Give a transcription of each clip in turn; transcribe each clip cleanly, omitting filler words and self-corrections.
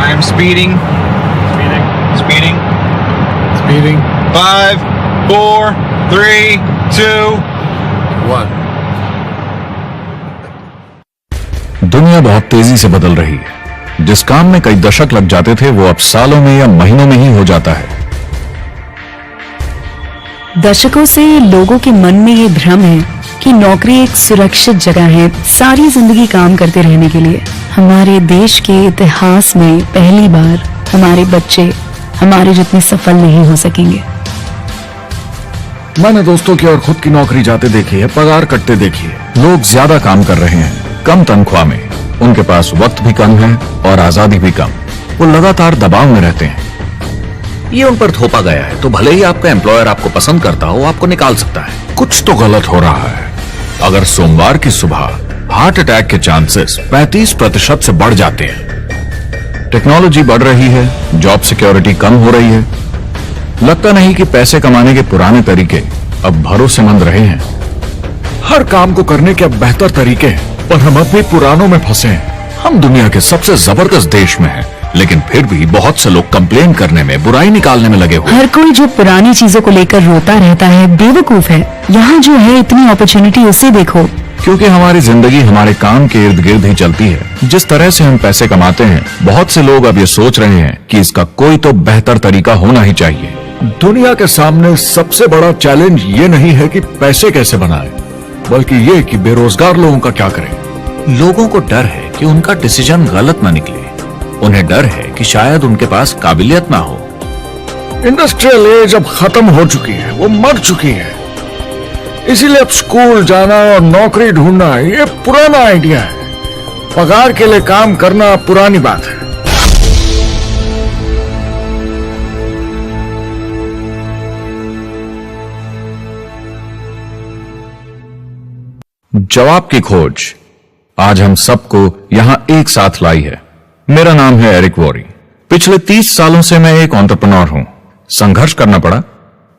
I am speeding. Speeding. 5, 4, 3, 2, 1. दुनिया बहुत तेजी से बदल रही है। जिस काम में कई दशक लग जाते थे वो अब सालों में या महीनों में ही हो जाता है। दशकों से लोगों के मन में ये भ्रम है कि नौकरी एक सुरक्षित जगह है सारी जिंदगी काम करते रहने के लिए। हमारे देश के इतिहास में पहली बार हमारे बच्चे हमारे जितने सफल नहीं हो सकेंगे। मैंने दोस्तों की और खुद की नौकरी जाते देखी है, पगार कटते देखी है। लोग ज्यादा काम कर रहे हैं कम तनख्वाह में, उनके पास वक्त भी कम है और आजादी भी कम। वो लगातार दबाव में रहते हैं। ये उन पर थोपा गया है तो भले ही आपका एम्प्लॉयर आपको पसंद करता हो, आपको निकाल सकता है। कुछ तो गलत हो रहा है। अगर सोमवार की सुबह हार्ट अटैक के चांसेस 35% से बढ़ जाते हैं। टेक्नोलॉजी बढ़ रही है, जॉब सिक्योरिटी कम हो रही है। लगता नहीं कि पैसे कमाने के पुराने तरीके अब भरोसेमंद रहे हैं। हर काम को करने के अब बेहतर तरीके हैं, पर हम अब भी पुरानों में फंसे हैं। हम दुनिया के सबसे जबरदस्त देश में हैं, लेकिन फिर भी बहुत से लोग कंप्लेन करने में, बुराई निकालने में लगे हुए। हर कोई जो पुरानी चीजों को लेकर रोता रहता है बेवकूफ है। यहाँ जो है इतनी अपॉर्चुनिटी, उसे देखो। क्योंकि हमारी जिंदगी हमारे काम के इर्द गिर्द ही चलती है। जिस तरह से हम पैसे कमाते हैं, बहुत से लोग अब ये सोच रहे हैं कि इसका कोई तो बेहतर तरीका होना ही चाहिए। दुनिया के सामने सबसे बड़ा चैलेंज ये नहीं है कि पैसे कैसे बनाएं, बल्कि ये कि बेरोजगार लोगों का क्या करें। लोगों को डर है कि उनका डिसीजन गलत ना निकले। उन्हें डर है कि शायद उनके पास काबिलियत ना हो। इंडस्ट्रियल एज अब खत्म हो चुकी है, वो मर चुकी है। इसीलिए अब स्कूल जाना और नौकरी ढूंढना ये पुराना आइडिया है। पगार के लिए काम करना पुरानी बात है। जवाब की खोज आज हम सबको यहां एक साथ लाई है। मेरा नाम है एरिक वॉरी। पिछले 30 सालों से मैं एक एंटरप्रेन्योर हूं। संघर्ष करना पड़ा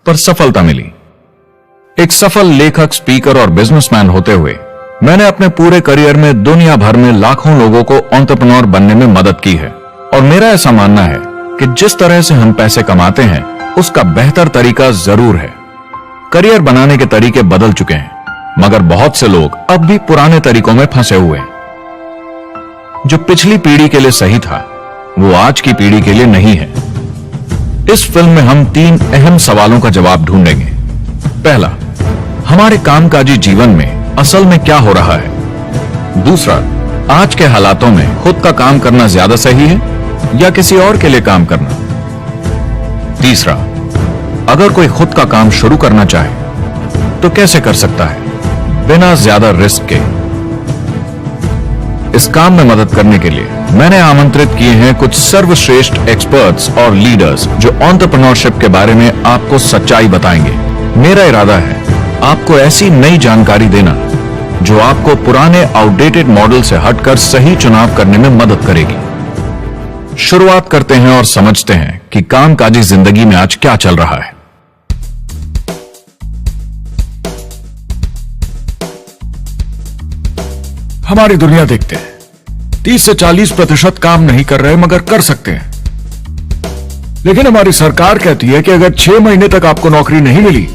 पर सफलता मिली। एक सफल लेखक, स्पीकर और बिजनेसमैन होते हुए मैंने अपने पूरे करियर में दुनिया भर में लाखों लोगों को एंटरप्रेन्योर बनने में मदद की है। और मेरा ऐसा मानना है कि जिस तरह से हम पैसे कमाते हैं उसका बेहतर तरीका जरूर है। करियर बनाने के तरीके बदल चुके हैं, मगर बहुत से लोग अब भी पुराने तरीकों में फंसे हुए हैं। जो पिछली पीढ़ी के लिए सही था वो आज की पीढ़ी के लिए नहीं है। इस फिल्म में हम 3 अहम सवालों का जवाब ढूंढेंगे। पहला, हमारे कामकाजी जीवन में असल में क्या हो रहा है। दूसरा, आज के हालातों में खुद का काम करना ज्यादा सही है या किसी और के लिए काम करना। तीसरा, अगर कोई खुद का काम शुरू करना चाहे तो कैसे कर सकता है बिना ज्यादा रिस्क के। इस काम में मदद करने के लिए मैंने आमंत्रित किए हैं कुछ सर्वश्रेष्ठ एक्सपर्ट्स और लीडर्स जो एंटरप्रेन्योरशिप के बारे में आपको सच्चाई बताएंगे। मेरा इरादा है आपको ऐसी नई जानकारी देना जो आपको पुराने आउटडेटेड मॉडल से हटकर सही चुनाव करने में मदद करेगी। शुरुआत करते हैं और समझते हैं कि कामकाजी जिंदगी में आज क्या चल रहा है। हमारी दुनिया देखते हैं 30 से 40% काम नहीं कर रहे मगर कर सकते हैं। लेकिन हमारी सरकार कहती है कि अगर 6 महीने तक आपको नौकरी नहीं मिली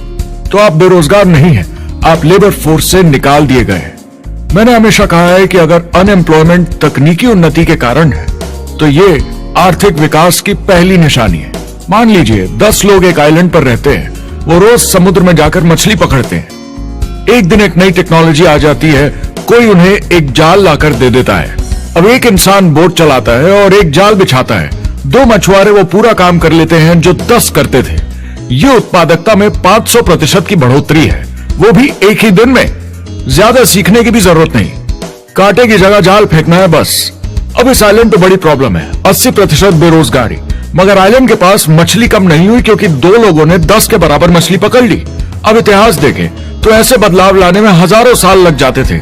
तो आप बेरोजगार नहीं हैं, आप लेबर फोर्स से निकाल दिए गए हैं। मैंने हमेशा कहा है कि अगर अनएम्प्लॉयमेंट तकनीकी उन्नति के कारण है तो ये आर्थिक विकास की पहली निशानी है। मान लीजिए 10 लोग एक आइलैंड पर रहते हैं, वो रोज समुद्र में जाकर मछली पकड़ते हैं। एक दिन एक नई टेक्नोलॉजी आ जाती है, कोई उन्हें एक जाल लाकर दे देता है। अब एक इंसान बोट चलाता है और एक जाल बिछाता है। 2 मछुआरे वो पूरा काम कर लेते हैं जो 10 करते थे। ये उत्पादकता में 500% की बढ़ोतरी है, वो भी एक ही दिन में। ज्यादा सीखने की भी जरूरत नहीं, कांटे की जगह जाल फेंकना है बस। अब इस आइलैंड पे बड़ी प्रॉब्लम है, 80% बेरोजगारी। मगर आइलैंड के पास मछली कम नहीं हुई क्योंकि 2 लोगों ने 10 के बराबर मछली पकड़ ली। अब इतिहास देखें तो ऐसे बदलाव लाने में हजारों साल लग जाते थे।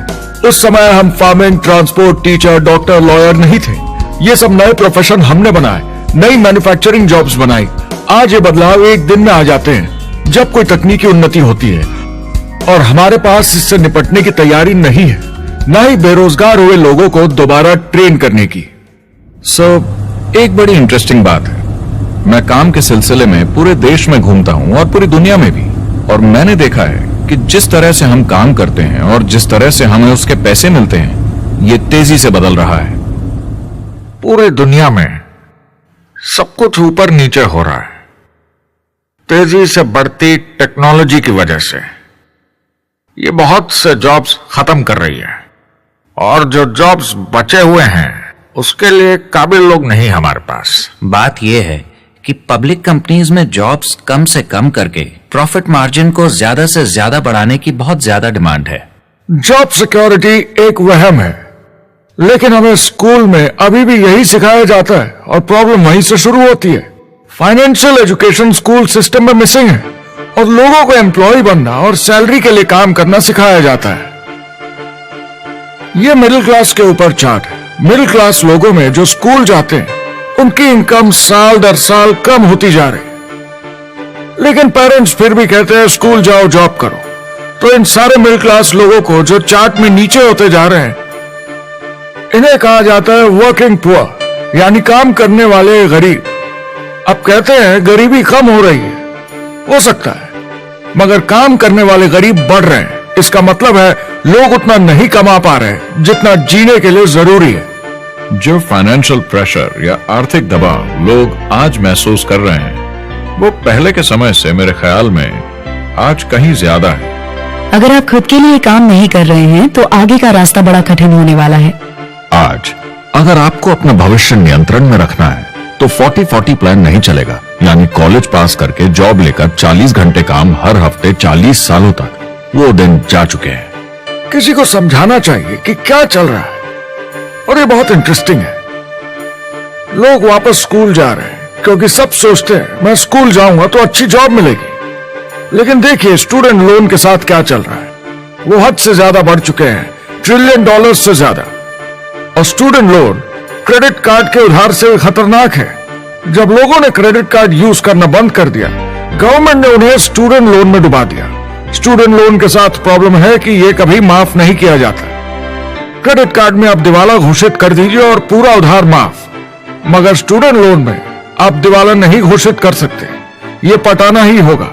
उस समय हम farming, transport, teacher, doctor, lawyer नहीं थे। ये सब नए प्रोफेशन हमने बनाए, नई मैन्युफैक्चरिंग जॉब्स बनाई। आज ये बदलाव एक दिन में आ जाते हैं जब कोई तकनीकी उन्नति होती है, और हमारे पास इससे निपटने की तैयारी नहीं है, न ही बेरोजगार हुए लोगों को दोबारा ट्रेन करने की। एक बड़ी इंटरेस्टिंग बात है, मैं काम के सिलसिले में पूरे देश में घूमता हूं और पूरी दुनिया में भी, और मैंने देखा है कि जिस तरह से हम काम करते हैं और जिस तरह से हमें उसके पैसे मिलते हैं, ये तेजी से बदल रहा है। पूरी दुनिया में सब कुछ ऊपर नीचे हो रहा है, तेजी से बढ़ती टेक्नोलॉजी की वजह से। ये बहुत से जॉब्स खत्म कर रही है, और जो जॉब्स बचे हुए हैं उसके लिए काबिल लोग नहीं हमारे पास। बात यह है कि पब्लिक कंपनीज में जॉब्स कम से कम करके प्रॉफिट मार्जिन को ज्यादा से ज्यादा बढ़ाने की बहुत ज्यादा डिमांड है। जॉब सिक्योरिटी एक वहम है, लेकिन हमें स्कूल में अभी भी यही सिखाया जाता है और प्रॉब्लम वहीं से शुरू होती है। फाइनेंशियल एजुकेशन स्कूल सिस्टम में मिसिंग है और लोगों को एम्प्लॉय बनना और सैलरी के लिए काम करना सिखाया जाता है। यह मिडिल क्लास के ऊपर चार्ट है। मिडिल क्लास लोगों में जो स्कूल जाते हैं उनकी इनकम साल दर साल कम होती जा रही, लेकिन पेरेंट्स फिर भी कहते हैं स्कूल जाओ, जॉब करो। तो इन सारे मिडिल क्लास लोगों को जो चार्ट में नीचे होते जा रहे हैं, इन्हें कहा जाता है वर्किंग पुअर, यानी काम करने वाले गरीब। अब कहते हैं गरीबी कम हो रही है, हो सकता है, मगर काम करने वाले गरीब बढ़ रहे हैं। इसका मतलब है लोग उतना नहीं कमा पा रहे जितना जीने के लिए जरूरी है। जो फाइनेंशियल प्रेशर या आर्थिक दबाव लोग आज महसूस कर रहे हैं, वो पहले के समय से मेरे ख्याल में आज कहीं ज्यादा है। अगर आप खुद के लिए काम नहीं कर रहे हैं तो आगे का रास्ता बड़ा कठिन होने वाला है। आज अगर आपको अपना भविष्य नियंत्रण में रखना है तो 40-40 प्लान नहीं चलेगा, यानी कॉलेज पास करके जॉब लेकर 40 घंटे काम हर हफ्ते 40 सालों तक, वो दिन जा चुके हैं। किसी को समझाना चाहिए कि क्या चल रहा है, और ये बहुत इंटरेस्टिंग है। लोग वापस स्कूल जा रहे हैं क्योंकि सब सोचते हैं मैं स्कूल जाऊंगा तो अच्छी जॉब मिलेगी। लेकिन देखिए स्टूडेंट लोन के साथ क्या चल रहा है, वो हद से ज्यादा बढ़ चुके हैं, $1 ट्रिलियन से ज्यादा। और स्टूडेंट लोन क्रेडिट कार्ड के उधार से खतरनाक है। जब लोगों ने क्रेडिट कार्ड यूज करना बंद कर दिया, गवर्नमेंट ने उन्हें स्टूडेंट लोन में डुबा दिया। स्टूडेंट लोन के साथ प्रॉब्लम है कि यह कभी माफ नहीं किया जाता। क्रेडिट कार्ड में आप दिवाला घोषित कर दीजिए और पूरा उधार माफ, मगर स्टूडेंट लोन में आप दिवाला नहीं घोषित कर सकते, ये पटाना ही होगा।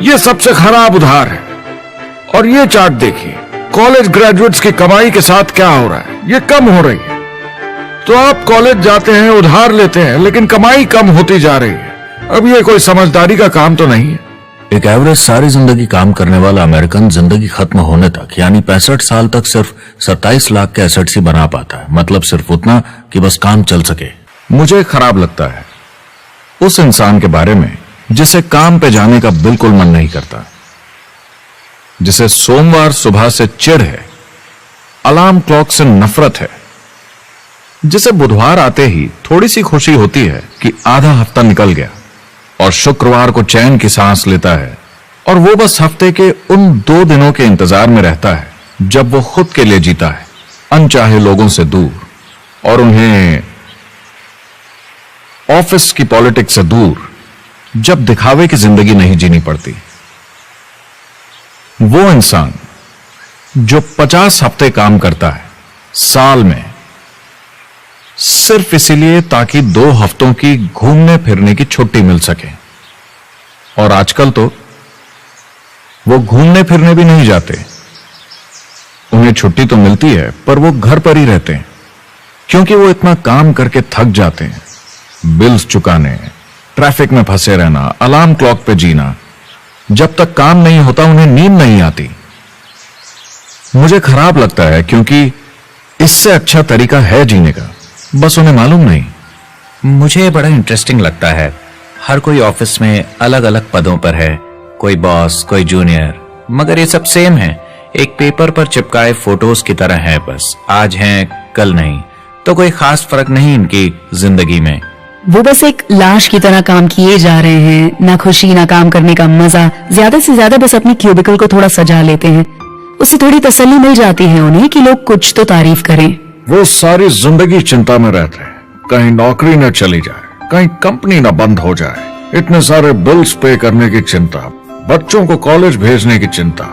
ये सबसे खराब उधार है। और ये चार्ट देखिए, कॉलेज ग्रेजुएट्स की कमाई के साथ क्या हो रहा है, ये कम हो रही है। तो आप कॉलेज जाते हैं, उधार लेते हैं, लेकिन कमाई कम होती जा रही है। अब ये कोई समझदारी का काम तो नहीं है। एक एवरेज सारी जिंदगी काम करने वाला अमेरिकन जिंदगी खत्म होने तक, यानी 65 साल तक सिर्फ 27 लाख के एसेट्स ही बना पाता है। मतलब सिर्फ उतना कि बस काम चल सके। मुझे खराब लगता है उस इंसान के बारे में जिसे काम पे जाने का बिल्कुल मन नहीं करता, जिसे सोमवार सुबह से चिढ़ है, अलार्म क्लॉक से नफरत है, जिसे बुधवार आते ही थोड़ी सी खुशी होती है कि आधा हफ्ता निकल गया, और शुक्रवार को चैन की सांस लेता है, और वो बस हफ्ते के उन 2 दिनों के इंतजार में रहता है जब वो खुद के लिए जीता है, अनचाहे लोगों से दूर, और उन्हें ऑफिस की पॉलिटिक्स से दूर, जब दिखावे की जिंदगी नहीं जीनी पड़ती। वो इंसान जो 50 हफ्ते काम करता है साल में, सिर्फ इसीलिए ताकि 2 हफ्तों की घूमने फिरने की छुट्टी मिल सके। और आजकल तो वो घूमने फिरने भी नहीं जाते। उन्हें छुट्टी तो मिलती है पर वो घर पर ही रहते हैं, क्योंकि वो इतना काम करके थक जाते हैं। बिल्स चुकाने, ट्रैफिक में फंसे रहना, अलार्म क्लॉक पे जीना, जब तक काम नहीं होता उन्हें नींद नहीं आती। मुझे खराब लगता है क्योंकि इससे अच्छा तरीका है जीने का, बस उन्हें मालूम नहीं। मुझे बड़ा इंटरेस्टिंग लगता है, हर कोई ऑफिस में अलग अलग पदों पर है, कोई बॉस, कोई जूनियर, मगर ये सब सेम है, एक पेपर पर चिपकाए फोटोज की तरह है। बस आज हैं कल नहीं, तो कोई खास फर्क नहीं इनकी जिंदगी में। वो बस एक लाश की तरह काम किए जा रहे हैं, ना खुशी ना काम करने का मजा। ज्यादा से ज्यादा बस अपनी क्यूबिकल को थोड़ा सजा लेते हैं, उससे थोड़ी तसल्ली मिल जाती है उन्हें कि लोग कुछ तो तारीफ करें। वो सारी जिंदगी चिंता में रहते हैं, कहीं नौकरी न चली जाए, कहीं कंपनी न बंद हो जाए, इतने सारे बिल्स पे करने की चिंता, बच्चों को कॉलेज भेजने की चिंता,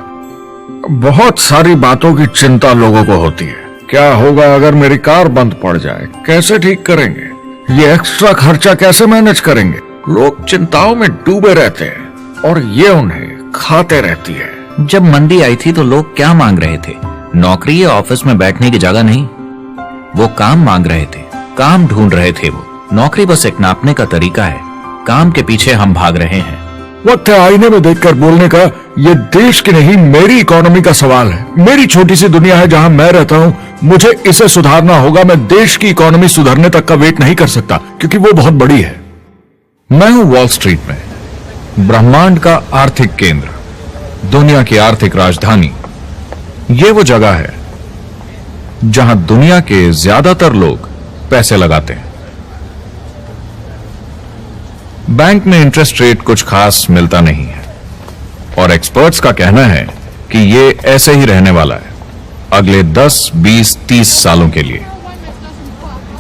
बहुत सारी बातों की चिंता लोगों को होती है। क्या होगा अगर मेरी कार बंद पड़ जाए, कैसे ठीक करेंगे, ये एक्स्ट्रा खर्चा कैसे मैनेज करेंगे? लोग चिंताओं में डूबे रहते हैं और ये उन्हें खाते रहती है। जब मंदी आई थी तो लोग क्या मांग रहे थे? नौकरी या ऑफिस में बैठने की जगह नहीं, वो काम मांग रहे थे, काम ढूंढ रहे थे। वो नौकरी बस एक नापने का तरीका है, काम के पीछे हम भाग रहे हैं। वक्त है आईने में देखकर बोलने का। ये देश की नहीं, मेरी इकोनॉमी का सवाल है। मेरी छोटी सी दुनिया है जहां मैं रहता हूं, मुझे इसे सुधारना होगा। मैं देश की इकोनॉमी सुधरने तक का वेट नहीं कर सकता क्योंकि वो बहुत बड़ी है। मैं हूं वॉल स्ट्रीट में, ब्रह्मांड का आर्थिक केंद्र, दुनिया की आर्थिक राजधानी। ये वो जगह है जहां दुनिया के ज्यादातर लोग पैसे लगाते हैं। बैंक में इंटरेस्ट रेट कुछ खास मिलता नहीं है और एक्सपर्ट्स का कहना है कि ये ऐसे ही रहने वाला है अगले 10, 20, 30 सालों के लिए।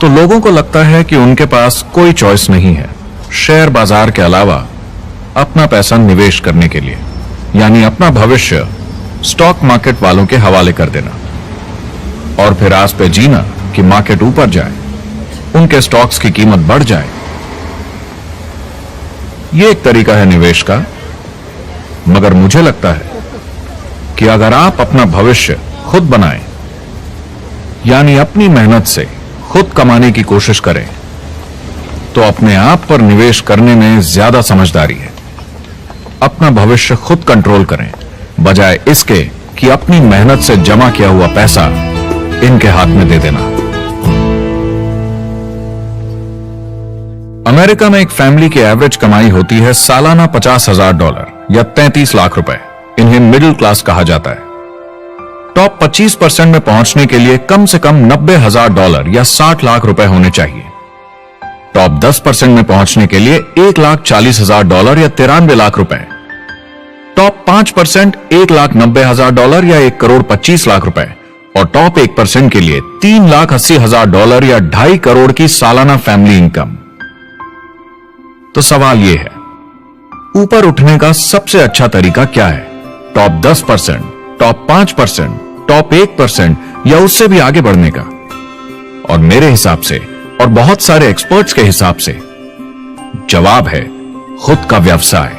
तो लोगों को लगता है कि उनके पास कोई चॉइस नहीं है शेयर बाजार के अलावा अपना पैसा निवेश करने के लिए, यानी अपना भविष्य स्टॉक मार्केट वालों के हवाले कर देना और फिर आस पे जीना कि मार्केट ऊपर जाए, उनके स्टॉक्स की कीमत बढ़ जाए। यह एक तरीका है निवेश का, मगर मुझे लगता है कि अगर आप अपना भविष्य खुद बनाएं, यानी अपनी मेहनत से खुद कमाने की कोशिश करें, तो अपने आप पर निवेश करने में ज्यादा समझदारी है। अपना भविष्य खुद कंट्रोल करें, बजाय इसके कि अपनी मेहनत से जमा किया हुआ पैसा इनके हाथ में दे देना। अमेरिका में एक फैमिली की एवरेज कमाई होती है सालाना $50,000 या 33 लाख रुपए। इन्हें मिडिल क्लास कहा जाता है। टॉप 25% में पहुंचने के लिए कम से कम $90,000 या 60 लाख रुपए होने चाहिए। टॉप 10% में पहुंचने के लिए $1,40,000 या 93 लाख रुपए। टॉप 5% $1,90,000 या 1,25 लाख रुपए और टॉप 1% के लिए $3,80,000 या 2.5 करोड़ की सालाना फैमिली इनकम। तो सवाल यह है, ऊपर उठने का सबसे अच्छा तरीका क्या है? टॉप 10%, टॉप 5%, टॉप 1% या उससे भी आगे बढ़ने का? और मेरे हिसाब से और बहुत सारे एक्सपर्ट्स के हिसाब से जवाब है खुद का व्यवसाय।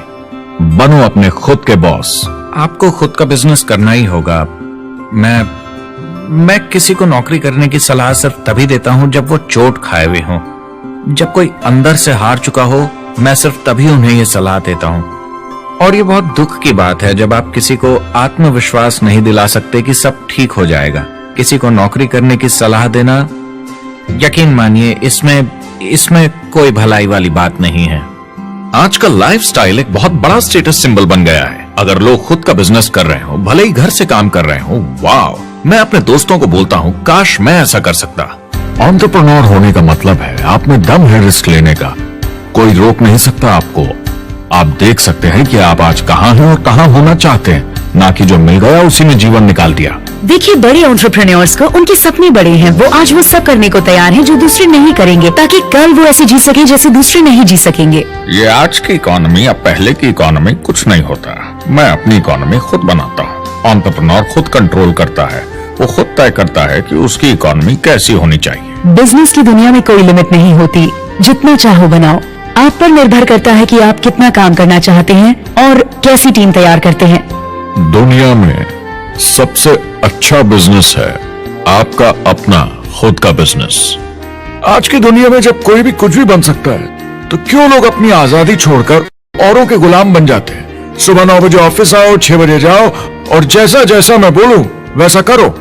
बनो अपने खुद के बॉस। आपको खुद का बिजनेस करना ही होगा। मैं किसी को नौकरी करने की सलाह सिर्फ तभी देता हूं जब वो चोट खाए हुए हों। जब कोई अंदर से हार चुका हो, मैं सिर्फ तभी उन्हें यह सलाह देता हूं। और ये बहुत दुख की बात है जब आप किसी को आत्मविश्वास नहीं दिला सकते कि सब ठीक हो जाएगा। किसी को नौकरी करने की सलाह देना, यकीन मानिए, इसमें कोई भलाई वाली बात नहीं है। आजकल लाइफस्टाइल एक बहुत बड़ा स्टेटस सिंबल बन गया है। अगर लोग खुद का बिजनेस कर रहे हो, भले ही घर से काम कर रहे हो, वाह! मैं अपने दोस्तों को बोलता हूं, काश मैं ऐसा कर सकता। एंटरप्रेन्योर होने का मतलब है आप में दम है रिस्क लेने का। कोई रोक नहीं सकता आपको। आप देख सकते हैं कि आप आज कहां हैं और कहां होना चाहते हैं, ना कि जो मिल गया उसी में जीवन निकाल दिया। देखिए, बड़े एंटरप्रेन्योर्स को उनके सपने बड़े हैं। वो आज वो सब करने को तैयार हैं जो दूसरे नहीं करेंगे, ताकि कल वो ऐसे जी सके जैसे दूसरे नहीं जी सकेंगे। ये आज की इकोनॉमी या पहले की इकोनॉमी कुछ नहीं होता। मैं अपनी इकोनॉमी खुद बनाता हूँ। एंटरप्रेन्योर खुद कंट्रोल करता है, वो खुद तय करता है कि उसकी इकोनॉमी कैसी होनी चाहिए। बिजनेस की दुनिया में कोई लिमिट नहीं होती, जितना चाहो बनाओ। आप पर निर्भर करता है कि आप कितना काम करना चाहते हैं और कैसी टीम तैयार करते हैं। दुनिया में सबसे अच्छा बिजनेस है आपका अपना खुद का बिजनेस। आज की दुनिया में जब कोई भी कुछ भी बन सकता है, तो क्यों लोग अपनी आजादी छोड़कर औरों के गुलाम बन जाते हैं? सुबह 9 बजे ऑफिस आओ, 6 बजे जाओ और जैसा जैसा मैं बोलूं वैसा करो।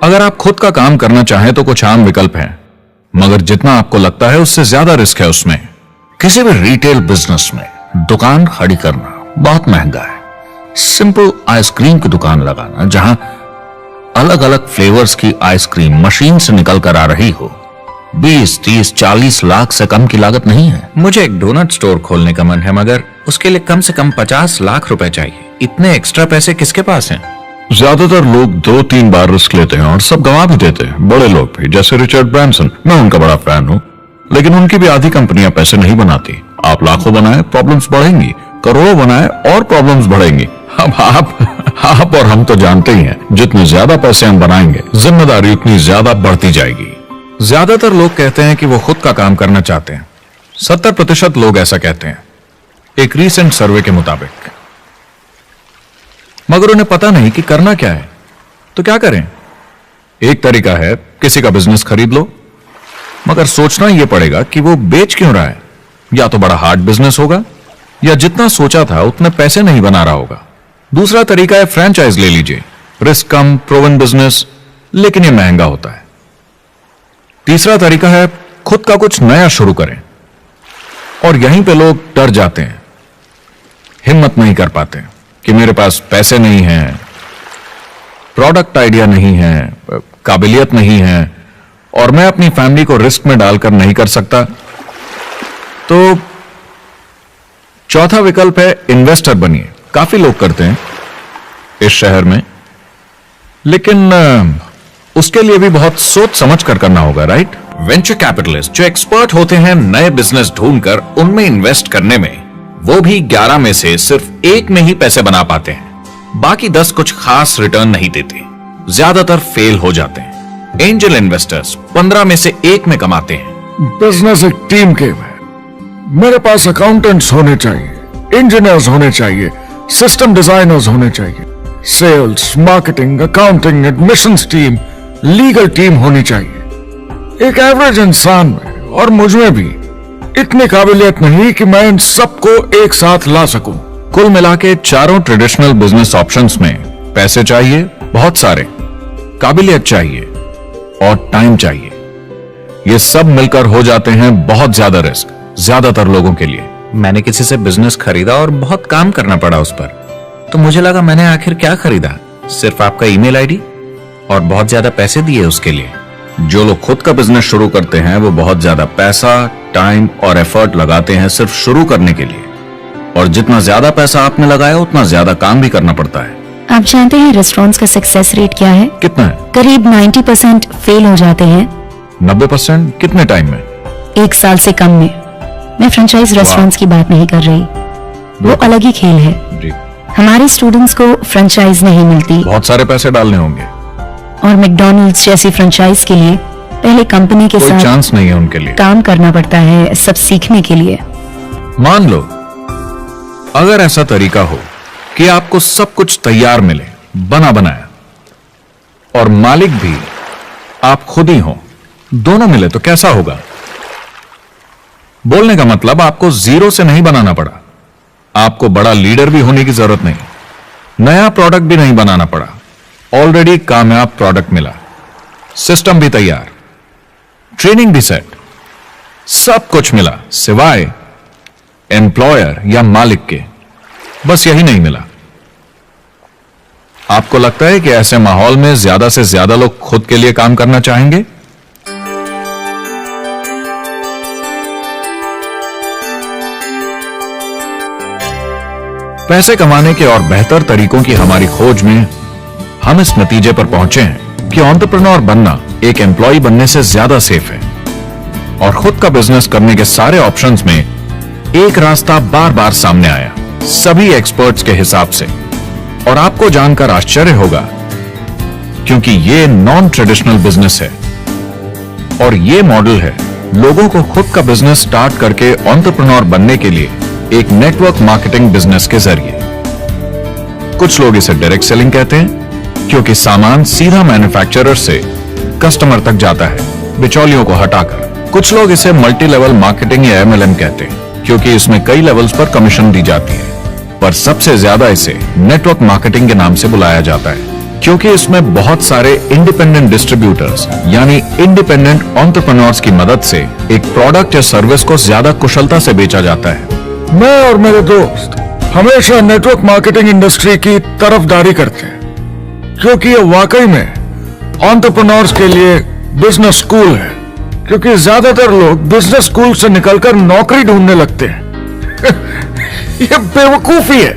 अगर आप खुद का काम करना चाहें तो कुछ आम विकल्प हैं, मगर जितना आपको लगता है उससे ज्यादा रिस्क है उसमें। किसी भी रिटेल बिजनेस में दुकान खड़ी करना बहुत महंगा है। सिंपल आइसक्रीम की दुकान लगाना जहां अलग अलग फ्लेवर्स की आइसक्रीम मशीन से निकल कर आ रही हो, 20, 30, 40 लाख से कम की लागत नहीं है। मुझे एक डोनट स्टोर खोलने का मन है, मगर उसके लिए कम से कम 50 लाख रुपए चाहिए। इतने एक्स्ट्रा पैसे किसके पास हैं? ज्यादातर लोग 2-3 बार रिस्क लेते हैं और सब गंवा भी देते हैं। बड़े लोग भी, जैसे रिचर्ड ब्रांसन, मैं उनका बड़ा फैन हूं, लेकिन उनकी भी आधी कंपनियां पैसे नहीं बनाती। आप लाखों बनाए, प्रॉब्लम्स बढ़ेंगी, करोड़ों बनाए और प्रॉब्लम्स बढ़ेंगी। अब आप और हम तो जानते ही हैं, जितने ज्यादा पैसे हम बनाएंगे, जिम्मेदारी उतनी ज्यादा बढ़ती जाएगी। ज्यादातर लोग कहते हैं कि वो खुद का काम करना चाहते हैं। 70% लोग ऐसा कहते हैं, एक रीसेंट सर्वे के मुताबिक। मगर उन्हें पता नहीं कि करना क्या है। तो क्या करें? एक तरीका है किसी का बिजनेस खरीद लो, मगर सोचना यह पड़ेगा कि वो बेच क्यों रहा है। या तो बड़ा हार्ड बिजनेस होगा, या जितना सोचा था उतने पैसे नहीं बना रहा होगा। दूसरा तरीका है फ्रेंचाइज ले लीजिए, रिस्क कम, प्रूवन बिजनेस, लेकिन यह महंगा होता है। तीसरा तरीका है खुद का कुछ नया शुरू करें, और यहीं पे लोग डर जाते हैं, हिम्मत नहीं कर पाते कि मेरे पास पैसे नहीं हैं, प्रोडक्ट आइडिया नहीं है, काबिलियत नहीं है, और मैं अपनी फैमिली को रिस्क में डालकर नहीं कर सकता। तो चौथा विकल्प है इन्वेस्टर बनिए। काफी लोग करते हैं इस शहर में, लेकिन उसके लिए भी बहुत सोच समझ कर करना होगा, राइट? वेंचर कैपिटलिस्ट जो एक्सपर्ट होते हैं नए बिजनेस ढूंढकर उनमें इन्वेस्ट करने में, वो भी 11 में से सिर्फ 1 में ही पैसे बना पाते हैं। बाकी 10 कुछ खास रिटर्न नहीं देते, ज्यादातर फेल हो जाते हैं। एंजल इन्वेस्टर्स 15 में से 1 में कमाते हैं। बिजनेस एक टीम गेम है। मेरे पास अकाउंटेंट्स होने चाहिए, इंजीनियर्स होने चाहिए, सिस्टम डिजाइनर्स होने चाहिए, sales, marketing, accounting, admissions team, legal team होनी चाहिए। एक एवरेज इंसान में और मुझ में भी इतनी काबिलियत नहीं कि मैं इन सबको एक साथ ला सकूं। कुल मिला के चारों ट्रेडिशनल बिजनेस ऑप्शंस में पैसे चाहिए बहुत सारे, काबिलियत चाहिए और टाइम चाहिए। ये सब मिलकर हो जाते हैं बहुत ज्यादा रिस्क ज्यादातर लोगों के लिए। मैंने किसी से बिजनेस खरीदा और बहुत काम करना पड़ा उस पर, तो मुझे लगा मैंने आखिर क्या खरीदा, सिर्फ आपका ईमेल आईडी, और बहुत ज्यादा पैसे दिए उसके लिए। जो लोग खुद का बिजनेस शुरू करते हैं वो बहुत ज्यादा पैसा, टाइम और एफर्ट लगाते हैं सिर्फ शुरू करने के लिए, और जितना ज्यादा पैसा आपने लगाया उतना ज्यादा काम भी करना पड़ता है। आप जानते हैं रेस्टोरेंट्स का सक्सेस रेट क्या है? कितना है? करीब 90% फेल हो जाते हैं। 90% कितने टाइम में? 1 साल से कम में। मैं फ्रेंचाइज रेस्टोरेंट्स की बात नहीं कर रही, वो अलग ही खेल है। जी, हमारे स्टूडेंट्स को फ्रेंचाइज नहीं मिलती, बहुत सारे पैसे डालने होंगे, और मैकडॉनल्ड्स जैसी फ्रेंचाइज के लिए पहले कंपनी के कोई साथ चांस नहीं है उनके लिए। काम करना पड़ता है सब सीखने के लिए। मान लो अगर ऐसा तरीका हो कि आपको सब कुछ तैयार मिले, बना बनाया, और मालिक भी आप खुद ही हो, दोनों मिले, तो कैसा होगा? बोलने का मतलब आपको जीरो से नहीं बनाना पड़ा, आपको बड़ा लीडर भी होने की जरूरत नहीं, नया प्रोडक्ट भी नहीं बनाना पड़ा, ऑलरेडी कामयाब प्रोडक्ट मिला, सिस्टम भी तैयार, ट्रेनिंग भी सेट, सब कुछ मिला सिवाय एम्प्लॉयर या मालिक के। बस यही नहीं मिला। आपको लगता है कि ऐसे माहौल में ज्यादा से ज्यादा लोग खुद के लिए काम करना चाहेंगे? पैसे कमाने के और बेहतर तरीकों की हमारी खोज में हम इस नतीजे पर पहुंचे हैं कि एंटरप्रेन्योर बनना एक एम्प्लॉय बनने से ज्यादा सेफ है, और खुद का बिजनेस करने के सारे ऑप्शंस में एक रास्ता बार बार सामने आया सभी एक्सपर्ट्स के हिसाब से। और आपको जानकर आश्चर्य होगा क्योंकि ये नॉन ट्रेडिशनल बिजनेस है, और ये मॉडल है लोगों को खुद का बिजनेस स्टार्ट करके एंटरप्रेन्योर बनने के लिए एक नेटवर्क मार्केटिंग बिजनेस के जरिए। कुछ लोग इसे डायरेक्ट सेलिंग कहते हैं क्योंकि सामान सीधा मैन्युफैक्चरर से कस्टमर तक जाता है बिचौलियों को हटाकर। कुछ लोग इसे मल्टी लेवल मार्केटिंग या MLM कहते हैं क्योंकि इसमें कई लेवल्स पर कमीशन दी जाती है, पर सबसे ज्यादा इसे नेटवर्क मार्केटिंग के नाम से बुलाया जाता है क्योंकि इसमें बहुत सारे इंडिपेंडेंट डिस्ट्रीब्यूटर्स यानी इंडिपेंडेंट एंटरप्रेन्योर्स की मदद से एक प्रोडक्ट या सर्विस को ज्यादा कुशलता से बेचा जाता है। मैं और मेरे दोस्त हमेशा नेटवर्क मार्केटिंग इंडस्ट्री की तरफदारी करते हैं क्योंकि ये वाकई में एंटरप्रेन्योर्स के लिए बिजनेस स्कूल है, क्योंकि ज्यादातर लोग बिजनेस स्कूल से निकलकर नौकरी ढूंढने लगते हैं। ये बेवकूफी है।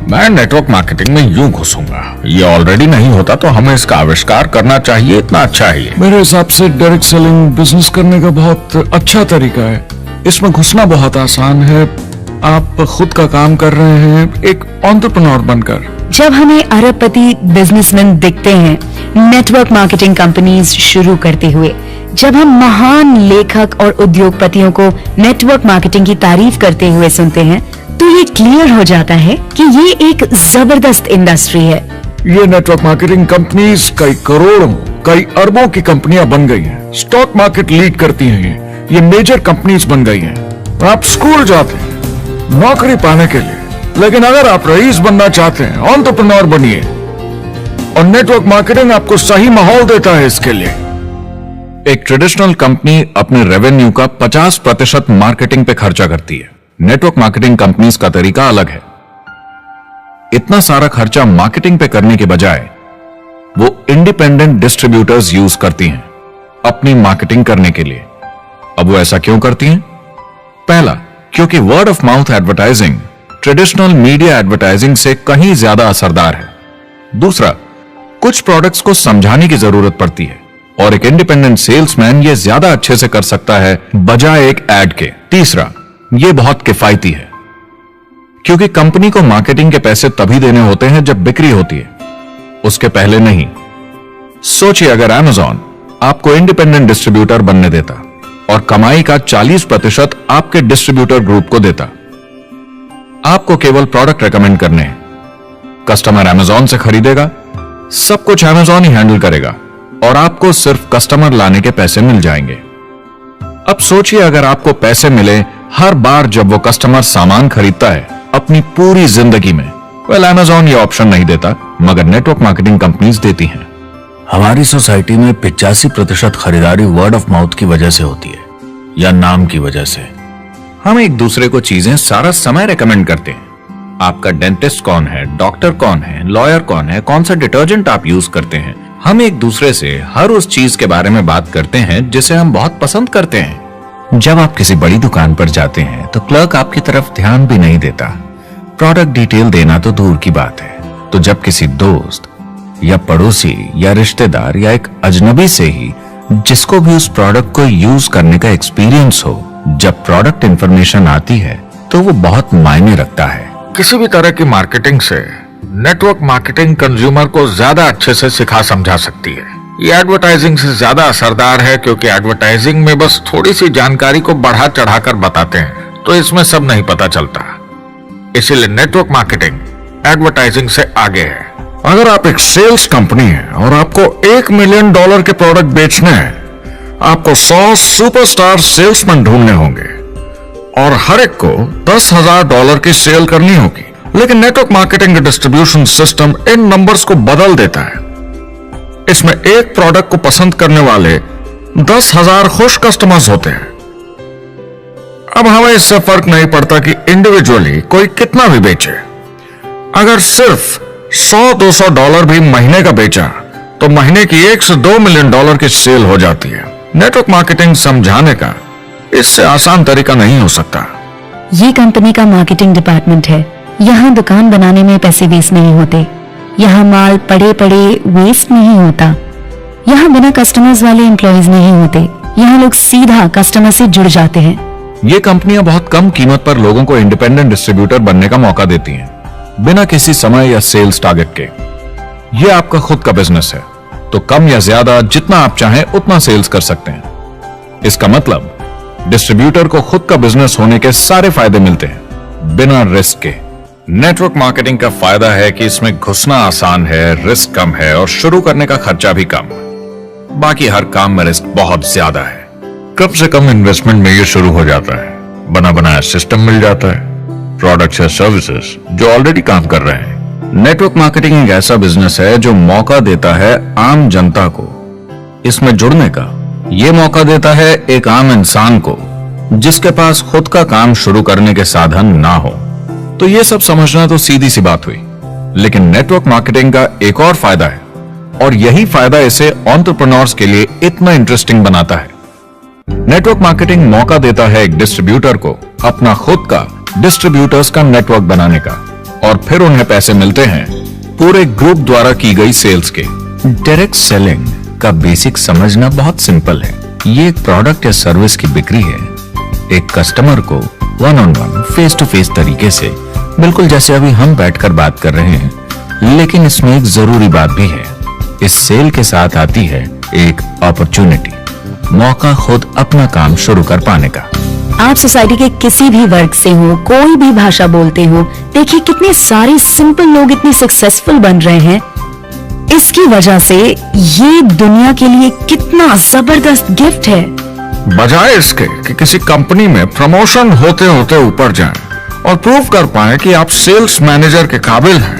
मैं नेटवर्क मार्केटिंग में यूं घुसूंगा, ये ऑलरेडी नहीं होता तो हमें इसका आविष्कार करना चाहिए, इतना अच्छा है ये। मेरे हिसाब से डायरेक्ट सेलिंग बिजनेस करने का बहुत अच्छा तरीका है। इसमें घुसना बहुत आसान है। आप खुद का काम कर रहे हैं एक एंटरप्रेन्योर बनकर। जब हमें अरबपति बिजनेसमैन दिखते हैं नेटवर्क मार्केटिंग कंपनीज शुरू करते हुए, जब हम महान लेखक और उद्योगपतियों को नेटवर्क मार्केटिंग की तारीफ करते हुए सुनते हैं तो ये क्लियर हो जाता है कि ये एक जबरदस्त इंडस्ट्री है। ये नेटवर्क मार्केटिंग कंपनीज कई करोड़ों, कई अरबों की कंपनियां बन गई हैं। स्टॉक मार्केट लीड करती हैं। ये मेजर कंपनीज बन गई हैं। आप स्कूल जाते हैं नौकरी पाने के लिए, लेकिन अगर आप रईस बनना चाहते हैं, एंटरप्रेन्योर बनिए, और नेटवर्क मार्केटिंग आपको सही माहौल देता है इसके लिए। एक ट्रेडिशनल कंपनी अपने रेवेन्यू का 50% मार्केटिंग पे खर्चा करती है। नेटवर्क मार्केटिंग कंपनीज का तरीका अलग है। इतना सारा खर्चा मार्केटिंग पे करने के बजाय वो इंडिपेंडेंट डिस्ट्रीब्यूटर्स यूज करती हैं अपनी मार्केटिंग करने के लिए। अब वो ऐसा क्यों करती हैं? पहला, क्योंकि word of mouth advertising traditional media advertising से कहीं ज्यादा असरदार है। दूसरा, कुछ प्रोडक्ट्स को समझाने की जरूरत पड़ती है और एक इंडिपेंडेंट सेल्समैन ये ज्यादा अच्छे से कर सकता है बजाय एक एड के। तीसरा, ये बहुत किफायती है क्योंकि कंपनी को मार्केटिंग के पैसे तभी देने होते हैं जब बिक्री होती है, उसके पहले नहीं। सोचिए अगर Amazon आपको इंडिपेंडेंट डिस्ट्रीब्यूटर बनने देता और कमाई का 40% आपके डिस्ट्रीब्यूटर ग्रुप को देता। आपको केवल प्रोडक्ट रेकमेंड करने हैं, कस्टमर Amazon से खरीदेगा, सब कुछ Amazon ही हैंडल करेगा और आपको सिर्फ कस्टमर लाने के पैसे मिल जाएंगे। अब सोचिए अगर आपको पैसे मिले हर बार जब वो कस्टमर सामान खरीदता है अपनी पूरी जिंदगी में। Amazon ये ऑप्शन नहीं देता, मगर नेटवर्क मार्केटिंग कंपनीज देती हैं। हमारी सोसाइटी में 85% खरीदारी वर्ड ऑफ माउथ की वजह से होती है या नाम की वजह से। हम एक दूसरे को चीजें सारा समय रेकमेंड करते हैं। आपका डेंटिस्ट कौन है, डॉक्टर कौन है, लॉयर कौन है, कौन सा डिटर्जेंट आप यूज करते हैं। हम एक दूसरे से हर उस चीज के बारे में बात करते हैं जिसे हम बहुत पसंद करते हैं। जब आप किसी बड़ी दुकान पर जाते हैं तो क्लर्क आपकी तरफ ध्यान भी नहीं देता, प्रोडक्ट डिटेल देना तो दूर की बात है। तो जब किसी दोस्त या पड़ोसी या रिश्तेदार या एक अजनबी से ही जिसको भी उस प्रोडक्ट को यूज करने का एक्सपीरियंस हो, जब प्रोडक्ट इंफॉर्मेशन आती है तो वो बहुत मायने रखता है। किसी भी तरह की मार्केटिंग से नेटवर्क मार्केटिंग कंज्यूमर को ज्यादा अच्छे से सिखा समझा सकती है। ये एडवर्टाइजिंग से ज्यादा असरदार है क्योंकि एडवर्टाइजिंग में बस थोड़ी सी जानकारी को बढ़ा चढ़ाकर बताते हैं, तो इसमें सब नहीं पता चलता। इसीलिए नेटवर्क मार्केटिंग एडवर्टाइजिंग से आगे है। अगर आप एक सेल्स कंपनी है और आपको $1 मिलियन के प्रोडक्ट बेचने हैं, आपको 100 सुपरस्टार सेल्समैन ढूंढने होंगे और हर एक को $10,000 की सेल करनी होगी। लेकिन network marketing distribution system in numbers को बदल देता है। इसमें एक प्रोडक्ट को पसंद करने वाले 10,000 खुश कस्टमर्स होते हैं। अब हमें इससे फर्क नहीं पड़ता कि इंडिविजुअली कोई कितना भी बेचे। अगर सिर्फ $100-200 भी महीने का बेचा तो महीने की $1 से $2 मिलियन की सेल हो जाती है। नेटवर्क मार्केटिंग समझाने का इससे आसान तरीका नहीं हो सकता। ये कंपनी का मार्केटिंग डिपार्टमेंट है। यहाँ दुकान बनाने में पैसे वेस्ट नहीं होते, यहाँ माल पड़े पड़े वेस्ट नहीं होता, यहाँ बिना कस्टमर्स वाले एम्प्लॉयज नहीं होते, यहाँ लोग सीधा कस्टमर से जुड़ जाते हैं। ये कंपनियां बहुत कम कीमत पर लोगों को इंडिपेंडेंट डिस्ट्रीब्यूटर बनने का मौका देती हैं, बिना किसी समय या सेल्स टारगेट के। ये आपका खुद का बिजनेस है, तो कम या ज्यादा जितना आप चाहें उतना सेल्स कर सकते हैं। इसका मतलब डिस्ट्रीब्यूटर को खुद का बिजनेस होने के सारे फायदे मिलते हैं बिना रिस्क के। नेटवर्क मार्केटिंग का फायदा है कि इसमें घुसना आसान है, रिस्क कम है और शुरू करने का खर्चा भी कम। बाकी हर काम में रिस्क बहुत ज्यादा है। कम से कम इन्वेस्टमेंट में ये शुरू हो जाता है। बना बनाया सिस्टम मिल जाता है, प्रोडक्ट्स या सर्विसेज जो ऑलरेडी काम कर रहे हैं। नेटवर्क मार्केटिंग एक ऐसा बिजनेस है जो मौका देता है आम जनता को इसमें जुड़ने का। ये मौका देता है एक आम इंसान को जिसके पास खुद का काम शुरू करने के साधन ना हो। तो ये सब समझना तो सीधी सी बात हुई, लेकिन नेटवर्क मार्केटिंग का एक और फायदा है और यही फायदा इसे एंटरप्रेन्योर्स के लिए इतना इंटरेस्टिंग बनाता है। नेटवर्क मार्केटिंग मौका देता है एक डिस्ट्रीब्यूटर को अपना खुद का डिस्ट्रीब्यूटर्स का नेटवर्क बनाने का, और फिर उन्हें पैसे मिलते हैं पूरे ग्रुप द्वारा की गई सेल्स के। डायरेक्ट सेलिंग का बेसिक समझना बहुत सिंपल है। ये एक प्रोडक्ट या सर्विस की बिक्री है एक कस्टमर को वन-ऑन-वन, फेस टू फेस तरीके से, बिल्कुल जैसे अभी हम बैठकर बात कर रहे हैं। लेकिन इसमें एक जरूरी बात भी है, इस सेल के साथ आती है एक अपॉर्चुनिटी। मौका खुद अपना काम शुरू कर पाने का। आप सोसाइटी के किसी भी वर्ग से हो, कोई भी भाषा बोलते हो, देखिए कितने सारे सिंपल लोग इतने सक्सेसफुल बन रहे हैं। इसकी वजह से ये दुनिया के लिए कितना जबरदस्त गिफ्ट है। बजाय इसके कि किसी कंपनी में प्रमोशन होते होते ऊपर जाएं और प्रूव कर पाएं कि आप सेल्स मैनेजर के काबिल हैं,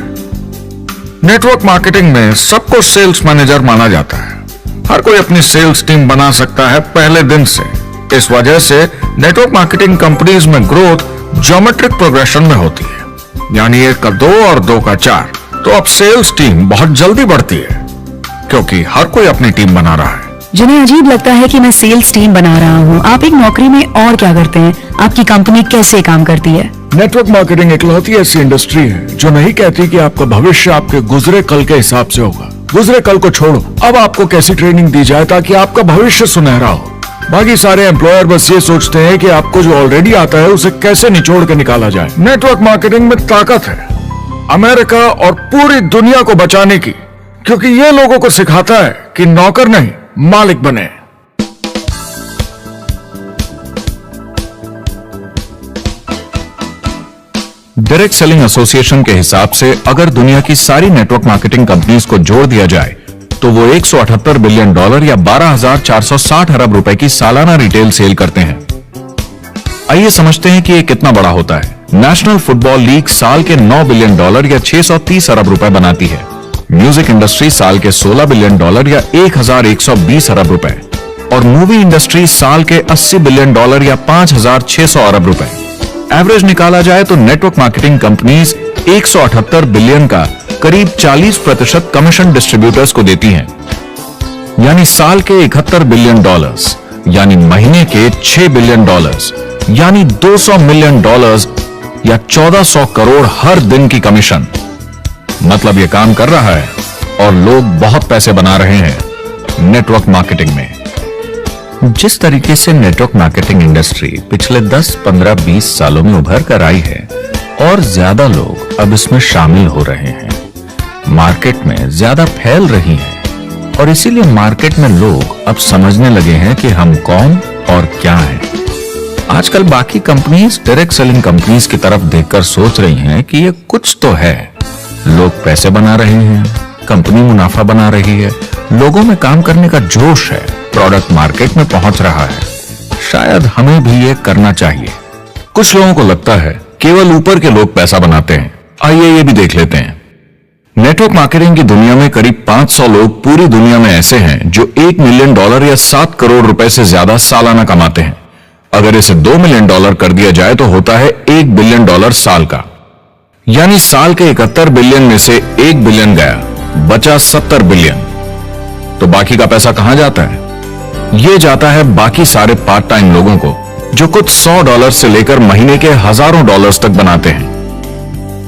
नेटवर्क मार्केटिंग में सबको सेल्स मैनेजर माना जाता है। हर कोई अपनी सेल्स टीम बना सकता है पहले दिन से। इस वजह से नेटवर्क मार्केटिंग कंपनीज में ग्रोथ ज्योमेट्रिक प्रोग्रेशन में होती है, यानी 1 का 2 और 2 का 4। तो अब सेल्स टीम बहुत जल्दी बढ़ती है क्योंकि हर कोई अपनी टीम बना रहा है। जिन्हें अजीब लगता है कि मैं सेल्स टीम बना रहा हूँ, आप एक नौकरी में और क्या करते हैं? आपकी कंपनी कैसे काम करती है? नेटवर्क मार्केटिंग इकलौती ऐसी इंडस्ट्री है जो नहीं कहती कि आपका भविष्य आपके गुजरे कल के हिसाब से होगा। गुजरे कल को छोड़ो, अब आपको कैसी ट्रेनिंग दी जाए ताकि आपका भविष्य सुनहरा हो। बाकी सारे एम्प्लॉयर बस ये सोचते हैं कि आपको जो ऑलरेडी आता है उसे कैसे निचोड़ के निकाला जाए। नेटवर्क मार्केटिंग में ताकत है अमेरिका और पूरी दुनिया को बचाने की, क्योंकि ये लोगों को सिखाता है कि नौकर नहीं मालिक बने। डायरेक्ट सेलिंग एसोसिएशन के हिसाब से अगर दुनिया की सारी नेटवर्क मार्केटिंग कंपनीज को जोड़ दिया जाए तो वो $178 बिलियन या 12,460 अरब रुपए की सालाना रिटेल सेल करते हैं। आइए समझते हैं कि ये कितना बड़ा होता है। नेशनल फुटबॉल लीग साल के $9 बिलियन या 630 अरब रुपए बनाती है। म्यूजिक इंडस्ट्री साल के $16 बिलियन या 1,120 अरब रुपए, और मूवी इंडस्ट्री साल के $80 बिलियन या 5,600 अरब रुपए। एवरेज निकाला जाए तो नेटवर्क मार्केटिंग कंपनीज 178 बिलियन का करीब 40% कमीशन डिस्ट्रीब्यूटर्स को देती हैं, यानी साल के $71 बिलियन, यानी महीने के $6 बिलियन, यानी $200 मिलियन या 1400 करोड़ हर दिन की कमीशन। मतलब ये काम कर रहा है और लोग बहुत पैसे बना रहे हैं नेटवर्क मार्केटिंग में। जिस तरीके से नेटवर्क मार्केटिंग इंडस्ट्री पिछले 10, 15, 20 सालों में उभर कर आई है और ज्यादा लोग अब इसमें शामिल हो रहे हैं, मार्केट में ज्यादा फैल रही है और इसीलिए मार्केट में लोग अब समझने लगे हैं कि हम कौन और क्या हैं। आजकल बाकी कंपनीज डायरेक्ट सेलिंग कंपनीज की तरफ देखकर सोच रही हैं कि ये कुछ तो है। लोग पैसे बना रहे हैं, कंपनी मुनाफा बना रही है, लोगों में काम करने का जोश है, प्रोडक्ट मार्केट में पहुंच रहा है, शायद हमें भी ये करना चाहिए। कुछ लोगों को लगता है केवल ऊपर के लोग पैसा बनाते हैं। आइए ये भी देख लेते हैं। नेटवर्क मार्केटिंग की दुनिया में करीब 500 लोग पूरी दुनिया में ऐसे हैं जो $1 मिलियन या 7 करोड़ रुपए से ज्यादा सालाना कमाते हैं। अगर इसे $2 मिलियन कर दिया जाए तो होता है $1 बिलियन साल का, यानी साल के 71 बिलियन में से 1 बिलियन गया, बचा 70 बिलियन। तो बाकी का पैसा कहां जाता है? ये जाता है बाकी सारे पार्ट टाइम लोगों को जो कुछ $100 से लेकर महीने के हजारों डॉलर्स तक बनाते हैं।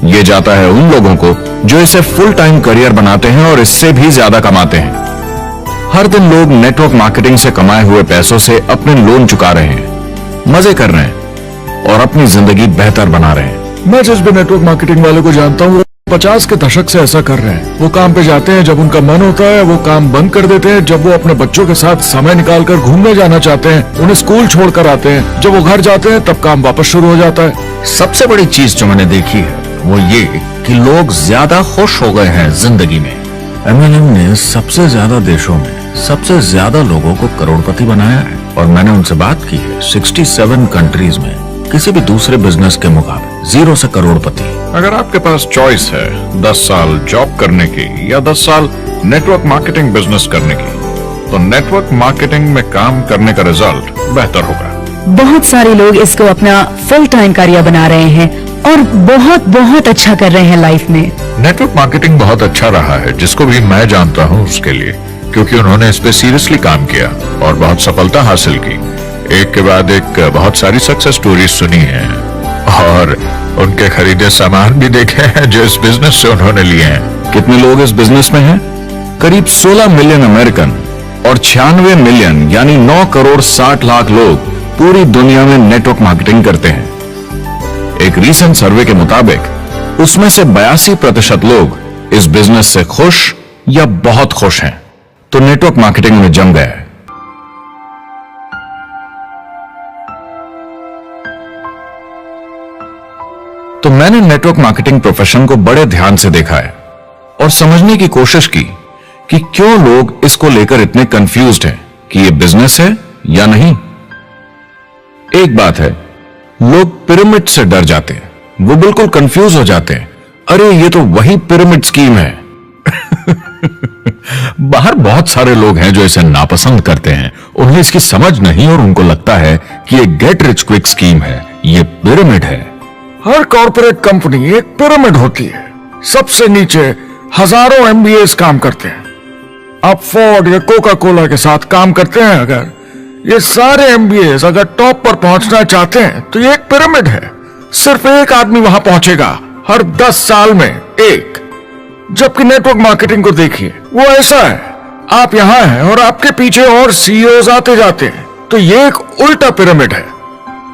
ये जाता है उन लोगों को जो इसे फुल टाइम करियर बनाते हैं और इससे भी ज्यादा कमाते हैं। हर दिन लोग नेटवर्क मार्केटिंग से कमाए हुए पैसों से अपने लोन चुका रहे हैं, मजे कर रहे हैं और अपनी जिंदगी बेहतर बना रहे हैं। मैं जिस भी नेटवर्क मार्केटिंग वाले को जानता हूँ 50 के दशक से ऐसा कर रहे हैं। वो काम पे जाते हैं जब उनका मन होता है, वो काम बंद कर देते हैं जब वो अपने बच्चों के साथ समय निकालकर घूमने जाना चाहते हैं, उन्हें स्कूल छोड़कर आते हैं, जब वो घर जाते हैं तब काम वापस शुरू हो जाता है। सबसे बड़ी चीज जो मैंने देखी है वो ये कि लोग ज्यादा खुश हो गए हैं जिंदगी में। MLM ने सबसे ज्यादा देशों में सबसे ज्यादा लोगों को करोड़पति बनाया है और मैंने उनसे बात की है 67 कंट्रीज में किसी भी दूसरे बिजनेस के मुकाबले 0 से करोड़पति। अगर आपके पास चॉइस है 10 साल जॉब करने की या 10 साल नेटवर्क मार्केटिंग बिजनेस करने की, तो नेटवर्क मार्केटिंग में काम करने का रिजल्ट बेहतर होगा। बहुत सारे लोग इसको अपना फुल टाइम करियर बना रहे हैं और बहुत बहुत अच्छा कर रहे हैं लाइफ में। नेटवर्क मार्केटिंग बहुत अच्छा रहा है, जिसको भी मैं जानता हूँ उसके लिए, क्योंकि उन्होंने इस पे सीरियसली काम किया और बहुत सफलता हासिल की। एक के बाद एक बहुत सारी सक्सेस स्टोरीज सुनी है और उनके खरीदे सामान भी देखे हैं जो इस बिजनेस से उन्होंने लिए हैं। कितने लोग इस बिजनेस में हैं? करीब 16 मिलियन अमेरिकन और 96 मिलियन यानी 9 करोड़ 60 लाख लोग पूरी दुनिया में नेटवर्क मार्केटिंग करते हैं। एक रीसेंट सर्वे के मुताबिक उसमें से 82% लोग इस बिजनेस से खुश या बहुत खुश हैं। तो नेटवर्क मार्केटिंग में जम गया है। तो मैंने नेटवर्क मार्केटिंग प्रोफेशन को बड़े ध्यान से देखा है और समझने की कोशिश की कि क्यों लोग इसको लेकर इतने कंफ्यूज्ड हैं कि ये बिजनेस है या नहीं। एक बात है, लोग पिरामिड से डर जाते हैं, वो बिल्कुल कंफ्यूज हो जाते हैं। अरे ये तो वही पिरामिड स्कीम है। बाहर बहुत सारे लोग हैं जो इसे नापसंद करते हैं, उन्हें इसकी समझ नहीं और उनको लगता है कि ये गेट रिच क्विक स्कीम है, ये पिरामिड है। हर कॉर्पोरेट कंपनी एक पिरामिड होती है। सबसे नीचे हजारों एमबीएस काम करते हैं। आप फोर्ड या कोका कोला के साथ काम करते हैं, अगर ये सारे एमबीएस अगर टॉप पर पहुंचना चाहते हैं तो ये एक पिरामिड है। सिर्फ एक आदमी वहां पहुंचेगा हर 10 साल में एक। जबकि नेटवर्क मार्केटिंग को देखिए, वो ऐसा है, आप यहां हैं और आपके पीछे और सीईओज आते जाते हैं। तो ये एक उल्टा पिरामिड है।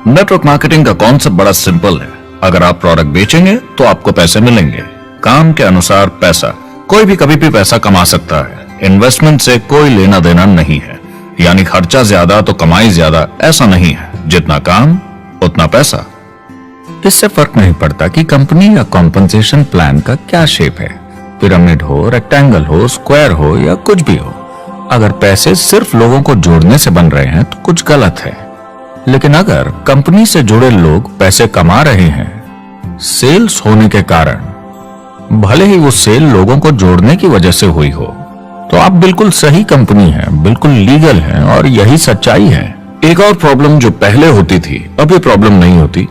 नेटवर्क मार्केटिंग का कॉन्सेप्ट बड़ा सिंपल है। अगर आप प्रोडक्ट बेचेंगे तो आपको पैसे मिलेंगे, काम के अनुसार पैसा। कोई भी कभी भी पैसा कमा सकता है, इन्वेस्टमेंट से कोई लेना देना नहीं है। यानी खर्चा ज्यादा तो कमाई ज्यादा, ऐसा नहीं है। जितना काम उतना पैसा। इससे फर्क नहीं पड़ता कि कंपनी या कॉम्पनसेशन प्लान का क्या शेप है, पिरामिड हो, रेक्टेंगल हो, स्क्वायर हो या कुछ भी हो। अगर पैसे सिर्फ लोगों को जोड़ने से बन रहे हैं तो कुछ गलत है। लेकिन अगर कंपनी से जुड़े लोग पैसे कमा रहे हैं सेल्स होने के कारण, भले ही वो सेल लोगों को जोड़ने की वजह से हुई हो, तो आप बिल्कुल सही कंपनी है, बिल्कुल लीगल है और यही सच्चाई है। एक और प्रॉब्लम जो पहले होती थी, अब ये प्रॉब्लम नहीं होती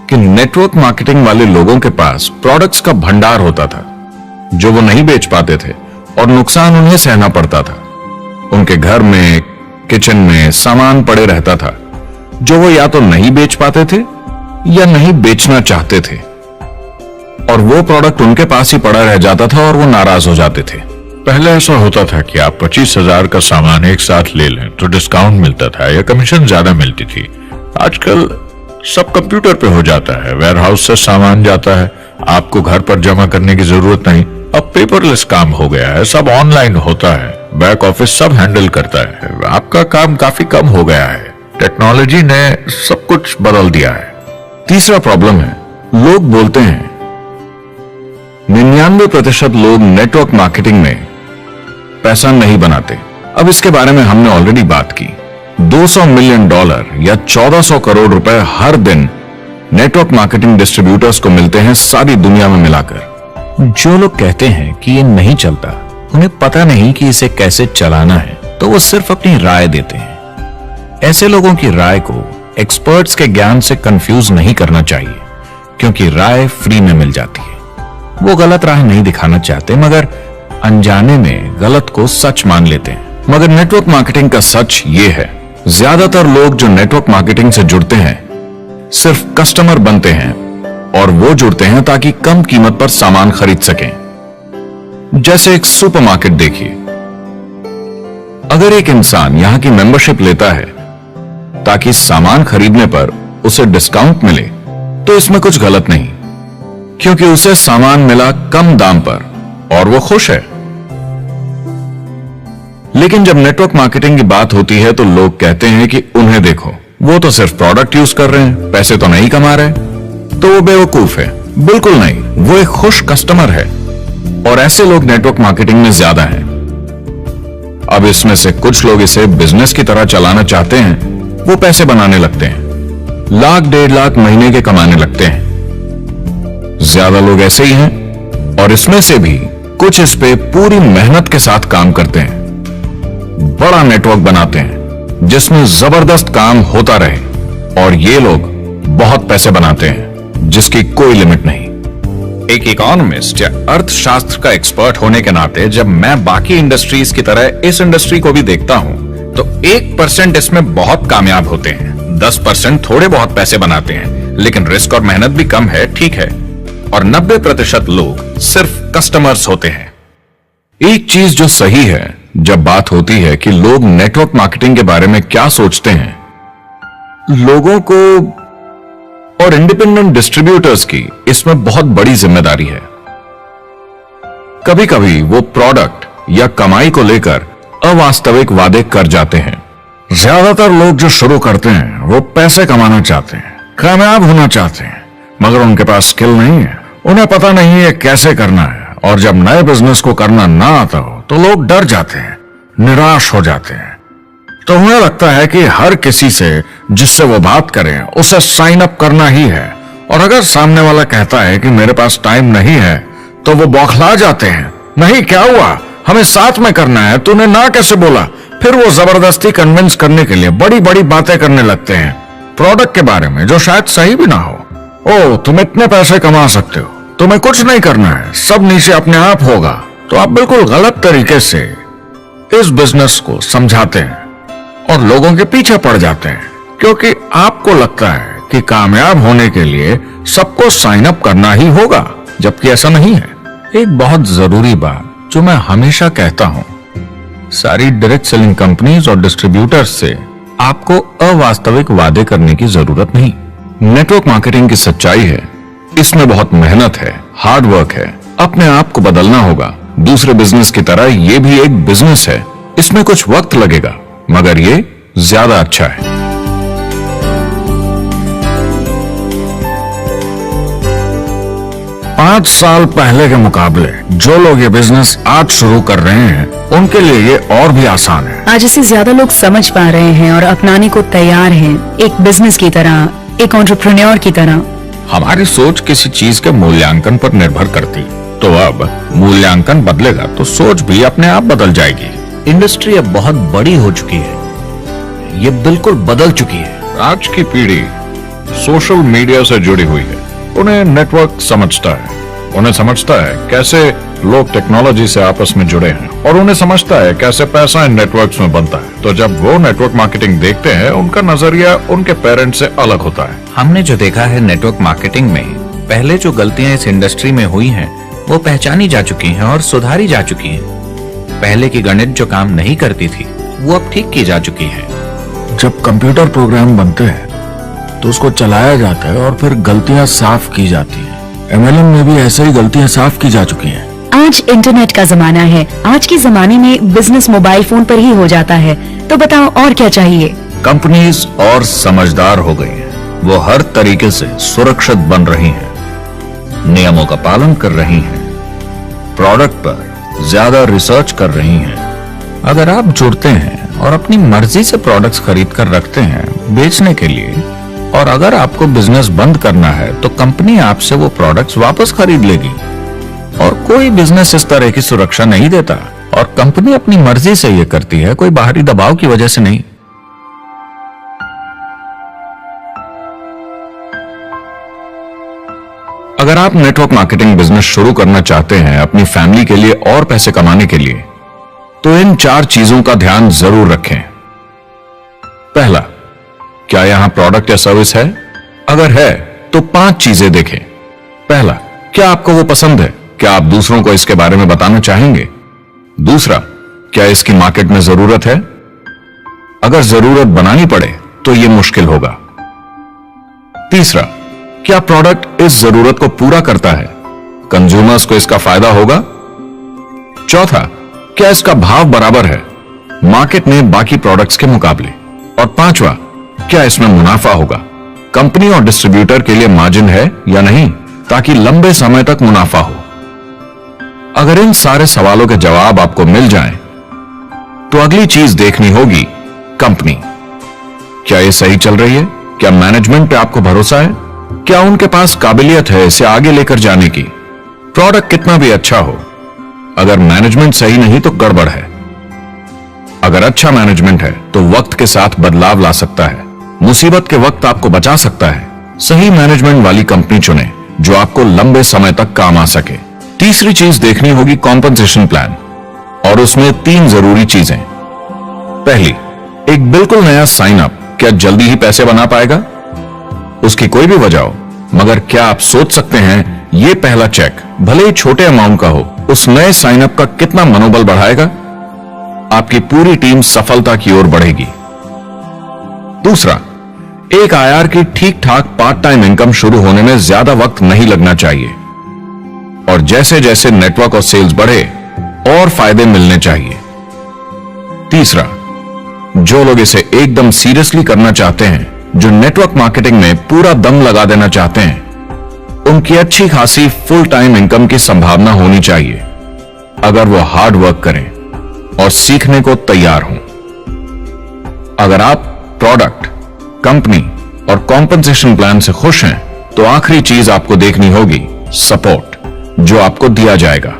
कि नेटवर्क मार्केटिंग वाले लोगों के पास प्रोडक्ट्स का भंडार होता था जो वो नहीं बेच पाते थे और नुकसान उन्हें सहना पड़ता था। उनके घर में, किचन में सामान पड़े रहता था जो वो या तो नहीं बेच पाते थे या नहीं बेचना चाहते थे, और वो प्रोडक्ट उनके पास ही पड़ा रह जाता था और वो नाराज हो जाते थे। पहले ऐसा होता था कि आप 25,000 का सामान एक साथ ले लें तो डिस्काउंट मिलता था या कमीशन ज्यादा मिलती थी। आजकल सब कंप्यूटर पे हो जाता है, वेयरहाउस से सामान जाता है, आपको घर पर जमा करने की जरूरत नहीं। अब पेपरलेस काम हो गया है, सब ऑनलाइन होता है, बैक ऑफिस सब हैंडल करता है, आपका काम काफी कम हो गया है। टेक्नोलॉजी ने सब कुछ बदल दिया है। तीसरा प्रॉब्लम है, लोग बोलते हैं 99% लोग नेटवर्क मार्केटिंग में पैसा नहीं बनाते। अब इसके बारे में हमने ऑलरेडी बात की। $200 मिलियन या 1400 करोड़ रुपए हर दिन नेटवर्क मार्केटिंग डिस्ट्रीब्यूटर्स को मिलते हैं सारी दुनिया में मिलाकर। जो लोग कहते हैं कि ये नहीं चलता, उन्हें पता नहीं कि इसे कैसे चलाना है, तो वो सिर्फ अपनी राय देते हैं। ऐसे लोगों की राय को एक्सपर्ट्स के ज्ञान से कंफ्यूज नहीं करना चाहिए, क्योंकि राय फ्री में मिल जाती है। वो गलत राह नहीं दिखाना चाहते, मगर अनजाने में गलत को सच मान लेते हैं। मगर नेटवर्क मार्केटिंग का सच ये है, ज्यादातर लोग जो नेटवर्क मार्केटिंग से जुड़ते हैं सिर्फ कस्टमर बनते हैं, और वो जुड़ते हैं ताकि कम कीमत पर सामान खरीद सकें। जैसे एक सुपरमार्केट देखिए, अगर एक इंसान यहां की मेंबरशिप लेता है ताकि सामान खरीदने पर उसे डिस्काउंट मिले, तो इसमें कुछ गलत नहीं, क्योंकि उसे सामान मिला कम दाम पर और वो खुश है। लेकिन जब नेटवर्क मार्केटिंग की बात होती है तो लोग कहते हैं कि उन्हें देखो, वो तो सिर्फ प्रोडक्ट यूज कर रहे हैं, पैसे तो नहीं कमा रहे, तो वो बेवकूफ है। बिल्कुल नहीं, वो एक खुश कस्टमर है, और ऐसे लोग नेटवर्क मार्केटिंग में ज्यादा हैं। अब इसमें से कुछ लोग इसे बिजनेस की तरह चलाना चाहते हैं, वो पैसे बनाने लगते हैं, लाख 1.5 लाख महीने के कमाने लगते हैं। ज्यादा लोग ऐसे ही हैं, और इसमें से भी कुछ इस पे पूरी मेहनत के साथ काम करते हैं, बड़ा नेटवर्क बनाते हैं जिसमें जबरदस्त काम होता रहे, और ये लोग बहुत पैसे बनाते हैं जिसकी कोई लिमिट नहीं। एक इकोनॉमिस्ट या अर्थशास्त्र का एक्सपर्ट होने के नाते जब मैं बाकी इंडस्ट्रीज की तरह इस इंडस्ट्री को भी देखता हूं, तो 1% इसमें बहुत कामयाब होते हैं, 10% थोड़े बहुत पैसे बनाते हैं, लेकिन रिस्क और मेहनत भी कम है, ठीक है, और 90% लोग सिर्फ कस्टमर्स होते हैं। एक चीज जो सही है जब बात होती है कि लोग नेटवर्क मार्केटिंग के बारे में क्या सोचते हैं, लोगों को और इंडिपेंडेंट डिस्ट्रीब्यूटर्स की इसमें बहुत बड़ी जिम्मेदारी है। कभी कभी वो प्रोडक्ट या कमाई को लेकर अवास्तविक वादे कर जाते हैं। ज्यादातर लोग जो शुरू करते हैं वो पैसे कमाना चाहते हैं, कामयाब होना चाहते हैं, मगर उनके पास स्किल नहीं है, उन्हें पता नहीं है कैसे करना है। और जब नए बिजनेस को करना ना आता हो तो लोग डर जाते हैं, निराश हो जाते हैं। तो उन्हें लगता है कि हर किसी से जिससे वो बात करें उसे साइन अप करना ही है। और अगर सामने वाला कहता है कि मेरे पास टाइम नहीं है तो वो बौखला जाते हैं। नहीं, क्या हुआ, हमें साथ में करना है, तूने ना कैसे बोला। फिर वो जबरदस्ती कन्विंस करने के लिए बड़ी बड़ी बातें करने लगते हैं प्रोडक्ट के बारे में, जो शायद सही भी ना हो। ओ, तुम इतने पैसे कमा सकते हो, तुम्हें कुछ नहीं करना है, सब नीचे अपने आप होगा। तो आप बिल्कुल गलत तरीके से इस बिजनेस को समझाते हैं और लोगों के पीछे पड़ जाते हैं, क्योंकि आपको लगता है कि कामयाब होने के लिए सबको साइन अप करना ही होगा, जबकि ऐसा नहीं है। एक बहुत जरूरी बात जो मैं हमेशा कहता हूं, सारी डायरेक्ट सेलिंग कंपनीज और डिस्ट्रीब्यूटर्स से आपको अवास्तविक वादे करने की जरूरत नहीं। नेटवर्क मार्केटिंग की सच्चाई है, इसमें बहुत मेहनत है, हार्ड वर्क है, अपने आप को बदलना होगा। दूसरे बिजनेस की तरह ये भी एक बिजनेस है, इसमें कुछ वक्त लगेगा मगर ये ज्यादा अच्छा है। 5 साल पहले के मुकाबले जो लोग ये बिजनेस आज शुरू कर रहे हैं उनके लिए ये और भी आसान है। आज इसे ज्यादा लोग समझ पा रहे हैं और अपनाने को तैयार हैं, एक बिजनेस की तरह, एक एंटरप्रेन्योर की तरह। हमारी सोच किसी चीज के मूल्यांकन पर निर्भर करती, तो अब मूल्यांकन बदलेगा तो सोच भी अपने आप बदल जाएगी। इंडस्ट्री अब बहुत बड़ी हो चुकी है, ये बिल्कुल बदल चुकी है। आज की पीढ़ी सोशल मीडिया से जुड़ी हुई है, उन्हें नेटवर्क समझता है, उन्हें समझता है कैसे लोग टेक्नोलॉजी से आपस में जुड़े हैं और उन्हें समझता है कैसे पैसा इन नेटवर्क्स में बनता है। तो जब वो नेटवर्क मार्केटिंग देखते हैं, उनका नजरिया उनके पेरेंट्स से अलग होता है। हमने जो देखा है नेटवर्क मार्केटिंग में, पहले जो गलतियां इस इंडस्ट्री में हुई हैं, वो पहचानी जा चुकी हैं और सुधारी जा चुकी हैं। पहले की गणित जो काम नहीं करती थी, वो अब ठीक की जा चुकी है। जब कंप्यूटर प्रोग्राम बनते हैं तो उसको चलाया जाता है और फिर गलतियां साफ की जाती हैं। MLM में भी ऐसे ही गलतियां साफ की जा चुकी हैं। आज इंटरनेट का जमाना है, आज के जमाने में बिजनेस मोबाइल फोन पर ही हो जाता है। तो बताओ और क्या चाहिए। कंपनीज और समझदार हो गई हैं, वो हर तरीके से सुरक्षित बन रही हैं, नियमों का पालन कर रही हैं, प्रोडक्ट पर ज्यादा रिसर्च कर रही हैं। अगर आप जुड़ते हैं और अपनी मर्जी से प्रोडक्ट्स खरीद कर रखते हैं बेचने के लिए, और अगर आपको बिजनेस बंद करना है तो कंपनी आपसे वो प्रोडक्ट्स वापस खरीद लेगी। और कोई बिजनेस इस तरह की सुरक्षा नहीं देता, और कंपनी अपनी मर्जी से ये करती है, कोई बाहरी दबाव की वजह से नहीं। अगर आप नेटवर्क मार्केटिंग बिजनेस शुरू करना चाहते हैं अपनी फैमिली के लिए और पैसे कमाने के लिए, तो इन 4 चीजों का ध्यान जरूर रखें। पहला, क्या यहां प्रोडक्ट या सर्विस है? अगर है तो 5 चीजें देखें। पहला, क्या आपको वो पसंद है? क्या आप दूसरों को इसके बारे में बताना चाहेंगे? दूसरा, क्या इसकी मार्केट में जरूरत है? अगर जरूरत बनानी पड़े तो यह मुश्किल होगा। तीसरा, क्या प्रोडक्ट इस जरूरत को पूरा करता है? कंज्यूमर्स को इसका फायदा होगा? चौथा, क्या इसका भाव बराबर है मार्केट में बाकी प्रोडक्ट्स के मुकाबले? और पांचवा, क्या इसमें मुनाफा होगा? कंपनी और डिस्ट्रीब्यूटर के लिए मार्जिन है या नहीं, ताकि लंबे समय तक मुनाफा हो। अगर इन सारे सवालों के जवाब आपको मिल जाएं, तो अगली चीज देखनी होगी कंपनी। क्या ये सही चल रही है? क्या मैनेजमेंट पे आपको भरोसा है? क्या उनके पास काबिलियत है इसे आगे लेकर जाने की? प्रोडक्ट कितना भी अच्छा हो, अगर मैनेजमेंट सही नहीं तो गड़बड़ है। अगर अच्छा मैनेजमेंट है तो वक्त के साथ बदलाव ला सकता है, मुसीबत के वक्त आपको बचा सकता है। सही मैनेजमेंट वाली कंपनी चुने जो आपको लंबे समय तक काम आ सके। तीसरी चीज देखनी होगी कॉम्पनसेशन प्लान, और उसमें 3 जरूरी चीजें। पहली, एक बिल्कुल नया साइन अप क्या जल्दी ही पैसे बना पाएगा? उसकी कोई भी वजह हो, मगर क्या आप सोच सकते हैं ये पहला चेक, भले ही छोटे अमाउंट का हो, उस नए साइन अप का कितना मनोबल बढ़ाएगा? आपकी पूरी टीम सफलता की ओर बढ़ेगी। दूसरा, एक IR की ठीक ठाक पार्ट टाइम इनकम शुरू होने में ज्यादा वक्त नहीं लगना चाहिए, और जैसे जैसे नेटवर्क और सेल्स बढ़े और फायदे मिलने चाहिए। तीसरा, जो लोग इसे एकदम सीरियसली करना चाहते हैं, जो नेटवर्क मार्केटिंग में पूरा दम लगा देना चाहते हैं, उनकी अच्छी खासी फुल टाइम इनकम की संभावना होनी चाहिए अगर वो हार्ड वर्क करें और सीखने को तैयार हों। अगर आप प्रोडक्ट, कंपनी और कॉम्पनसेशन प्लान से खुश हैं तो आखिरी चीज आपको देखनी होगी सपोर्ट, जो आपको दिया जाएगा।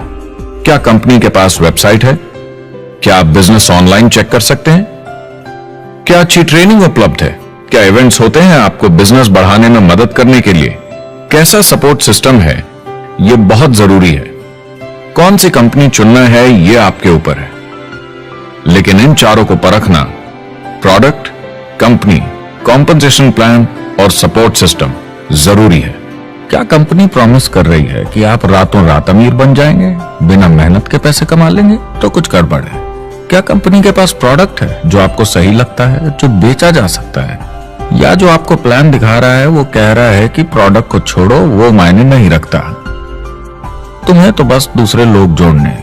क्या कंपनी के पास वेबसाइट है? क्या आप बिजनेस ऑनलाइन चेक कर सकते हैं? क्या अच्छी ट्रेनिंग उपलब्ध है? क्या इवेंट्स होते हैं आपको बिजनेस बढ़ाने में मदद करने के लिए? कैसा सपोर्ट सिस्टम है? यह बहुत जरूरी है। कौन सी कंपनी चुनना है यह आपके ऊपर है, लेकिन इन चारों को परखना, प्रोडक्ट, कंपनी, कॉम्पनसेशन प्लान और सपोर्ट सिस्टम, जरूरी है। क्या कंपनी प्रॉमिस कर रही है कि आप रातों रात अमीर बन जाएंगे, बिना मेहनत के पैसे कमा लेंगे? तो कुछ गड़बड़ है। क्या कंपनी के पास प्रोडक्ट है जो आपको सही लगता है, जो बेचा जा सकता है? या जो आपको प्लान दिखा रहा है वो कह रहा है कि प्रोडक्ट को छोड़ो, वो मायने नहीं रखता, तुम्हें तो बस दूसरे लोग जोड़ने?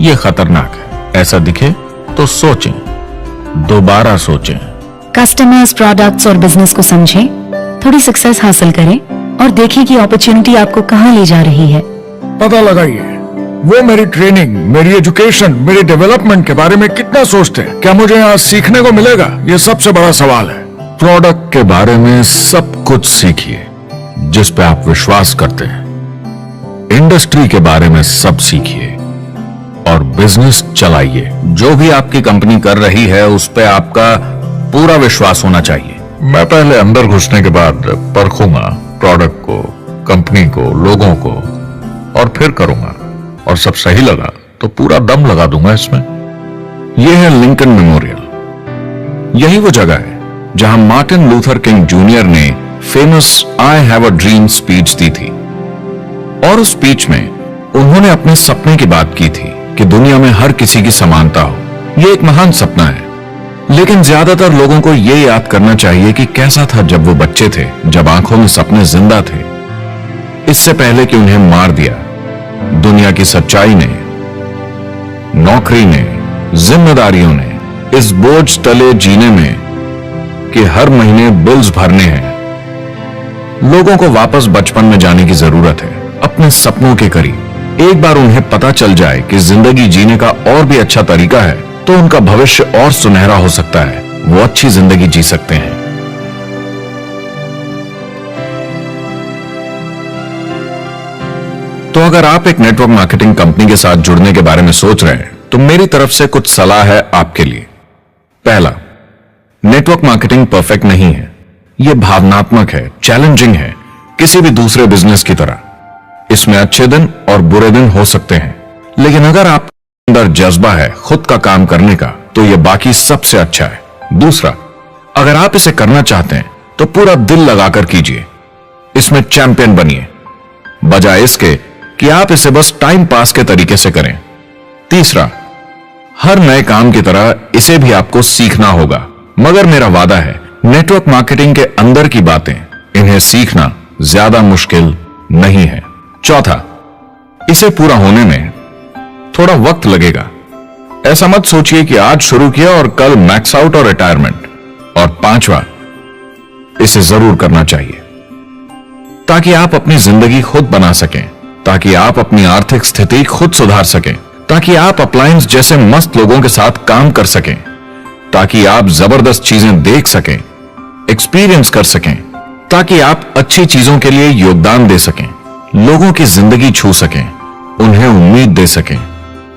ये खतरनाक है। ऐसा दिखे तो सोचें, दोबारा सोचें। कस्टमर्स, प्रोडक्ट्स और बिजनेस को समझें, थोड़ी सक्सेस हासिल करें और देखें कि अपॉर्चुनिटी आपको कहां ले जा रही है। पता लगाइए वो मेरी ट्रेनिंग, मेरी एजुकेशन, मेरे डेवलपमेंट के बारे में कितना सोचते हैं। क्या मुझे यहाँ सीखने को मिलेगा? ये सबसे बड़ा सवाल है। प्रोडक्ट के बारे में सब कुछ सीखिए जिस पे आप विश्वास करते हैं। इंडस्ट्री के बारे में सब सीखिए और बिजनेस चलाइए। जो भी आपकी कंपनी कर रही है उस पे आपका पूरा विश्वास होना चाहिए। मैं पहले अंदर घुसने के बाद परखूंगा प्रोडक्ट को, कंपनी को, लोगों को, और फिर करूंगा। और सब सही लगा तो पूरा दम लगा दूंगा इसमें। यह है लिंकन मेमोरियल। यही वो जगह है जहां मार्टिन लूथर किंग जूनियर ने famous I have a dream speech दी थी। और उस स्पीच में उन्होंने अपने सपने की बात की थी कि दुनिया में हर किसी की समानता हो। यह एक महान सपना है, लेकिन ज्यादातर लोगों को यह याद करना चाहिए कि कैसा था जब वो बच्चे थे, जब आंखों में सपने जिंदा थे, इससे पहले कि उन्हें मार दिया दुनिया की सच्चाई ने, नौकरी ने, जिम्मेदारियों ने, इस बोझ तले जीने में कि हर महीने बिल्स भरने हैं। लोगों को वापस बचपन में जाने की जरूरत है, अपने सपनों के करीब। एक बार उन्हें पता चल जाए कि जिंदगी जीने का और भी अच्छा तरीका है तो उनका भविष्य और सुनहरा हो सकता है, वो अच्छी जिंदगी जी सकते हैं। तो अगर आप एक नेटवर्क मार्केटिंग कंपनी के साथ जुड़ने के बारे में सोच रहे हैं तो मेरी तरफ से कुछ सलाह है आपके लिए। पहला, नेटवर्क मार्केटिंग परफेक्ट नहीं है। यह भावनात्मक है, चैलेंजिंग है, किसी भी दूसरे बिजनेस की तरह। इसमें अच्छे दिन और बुरे दिन हो सकते हैं, लेकिन अगर आप अंदर जज्बा है खुद का काम करने का तो यह बाकी सबसे अच्छा है। दूसरा, अगर आप इसे करना चाहते हैं तो पूरा दिल लगाकर कीजिए, इसमें चैंपियन बनिए, बजाय इसके कि आप इसे बस टाइम पास के तरीके से करें। तीसरा, हर नए काम की तरह इसे भी आपको सीखना होगा, मगर मेरा वादा है नेटवर्क मार्केटिंग के अंदर की बातें, इन्हें सीखना ज्यादा मुश्किल नहीं है। चौथा, इसे पूरा होने में थोड़ा वक्त लगेगा। ऐसा मत सोचिए कि आज शुरू किया और कल मैक्स आउट और रिटायरमेंट। और पांचवा, इसे जरूर करना चाहिए ताकि आप अपनी जिंदगी खुद बना सकें, ताकि आप अपनी आर्थिक स्थिति खुद सुधार सकें, ताकि आप अप्लायंस जैसे मस्त लोगों के साथ काम कर सकें, ताकि आप जबरदस्त चीजें देख सकें, एक्सपीरियंस कर सकें, ताकि आप अच्छी चीजों के लिए योगदान दे सकें, लोगों की जिंदगी छू सकें, उन्हें उम्मीद दे सकें।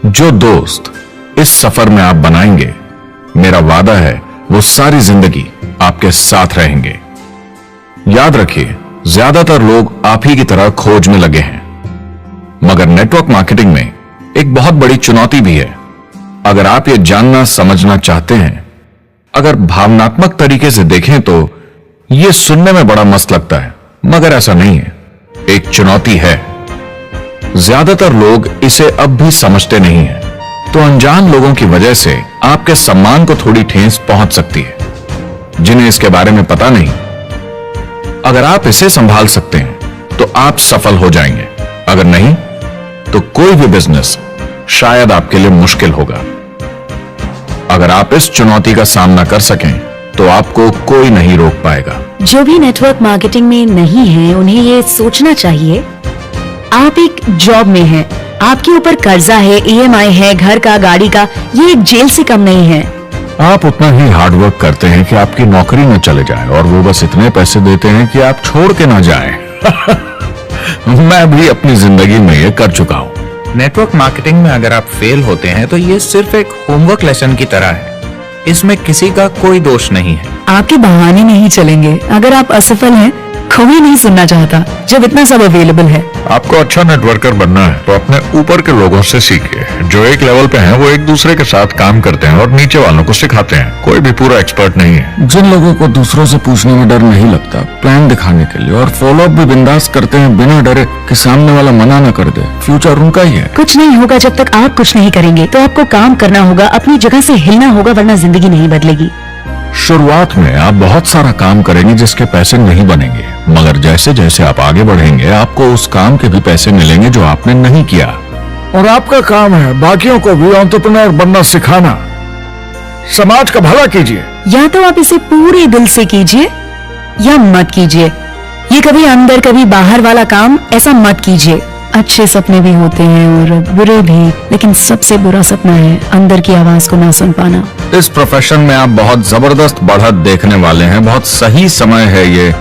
जो दोस्त इस सफर में आप बनाएंगे, मेरा वादा है वो सारी जिंदगी आपके साथ रहेंगे। याद रखिए, ज्यादातर लोग आप ही की तरह खोज में लगे हैं, मगर नेटवर्क मार्केटिंग में एक बहुत बड़ी चुनौती भी है। अगर आप ये जानना समझना चाहते हैं, अगर भावनात्मक तरीके से देखें तो यह सुनने में बड़ा मस्त लगता है, मगर ऐसा नहीं है, एक चुनौती है। ज्यादातर लोग इसे अब भी समझते नहीं हैं, तो अनजान लोगों की वजह से आपके सम्मान को थोड़ी ठेस पहुंच सकती है, जिन्हें इसके बारे में पता नहीं। अगर आप इसे संभाल सकते हैं तो आप सफल हो जाएंगे, अगर नहीं तो कोई भी बिजनेस शायद आपके लिए मुश्किल होगा। अगर आप इस चुनौती का सामना कर सकें तो आपको कोई नहीं रोक पाएगा। जो भी नेटवर्क मार्केटिंग में नहीं है उन्हें ये सोचना चाहिए आप एक जॉब में हैं, आपके ऊपर कर्जा है, ईएमआई है, घर का, गाड़ी का, ये एक जेल से कम नहीं है। आप उतना ही हार्डवर्क करते हैं कि आपकी नौकरी न चले जाए और वो बस इतने पैसे देते हैं कि आप छोड़ के ना जाएं। मैं भी अपनी जिंदगी में ये कर चुका हूँ। नेटवर्क मार्केटिंग में अगर आप फेल होते हैं तो ये सिर्फ एक होमवर्क लेसन की तरह है। इसमें किसी का कोई दोष नहीं है। आपके बहाने नहीं चलेंगे। अगर आप असफल हैं, कोई नहीं सुनना चाहता जब इतना सब अवेलेबल है। आपको अच्छा नेटवर्कर बनना है तो अपने ऊपर के लोगों से सीखिए। जो एक लेवल पे हैं वो एक दूसरे के साथ काम करते हैं और नीचे वालों को सिखाते हैं। कोई भी पूरा एक्सपर्ट नहीं है। जिन लोगों को दूसरों से पूछने में डर नहीं लगता, प्लान दिखाने के लिए और फॉलो अप भी बिंदास करते हैं बिना डरे कि सामने वाला मना न कर दे, फ्यूचर उनका ही है। कुछ नहीं होगा जब तक आप कुछ नहीं करेंगे। तो आपको काम करना होगा, अपनी जगह से हिलना होगा, वरना जिंदगी नहीं बदलेगी। शुरुआत में आप बहुत सारा काम करेंगे जिसके पैसे नहीं बनेंगे, मगर जैसे जैसे आप आगे बढ़ेंगे आपको उस काम के भी पैसे मिलेंगे जो आपने नहीं किया। और आपका काम है बाकियों को भी एंटरप्रेन्योर बनना सिखाना। समाज का भला कीजिए। या तो आप इसे पूरे दिल से कीजिए या मत कीजिए। ये कभी अंदर कभी बाहर वाला काम ऐसा मत कीजिए। अच्छे सपने भी होते हैं और बुरे भी, लेकिन सबसे बुरा सपना है अंदर की आवाज को ना सुन पाना। इस प्रोफेशन में आप बहुत जबरदस्त बढ़त देखने वाले हैं। बहुत सही समय है ये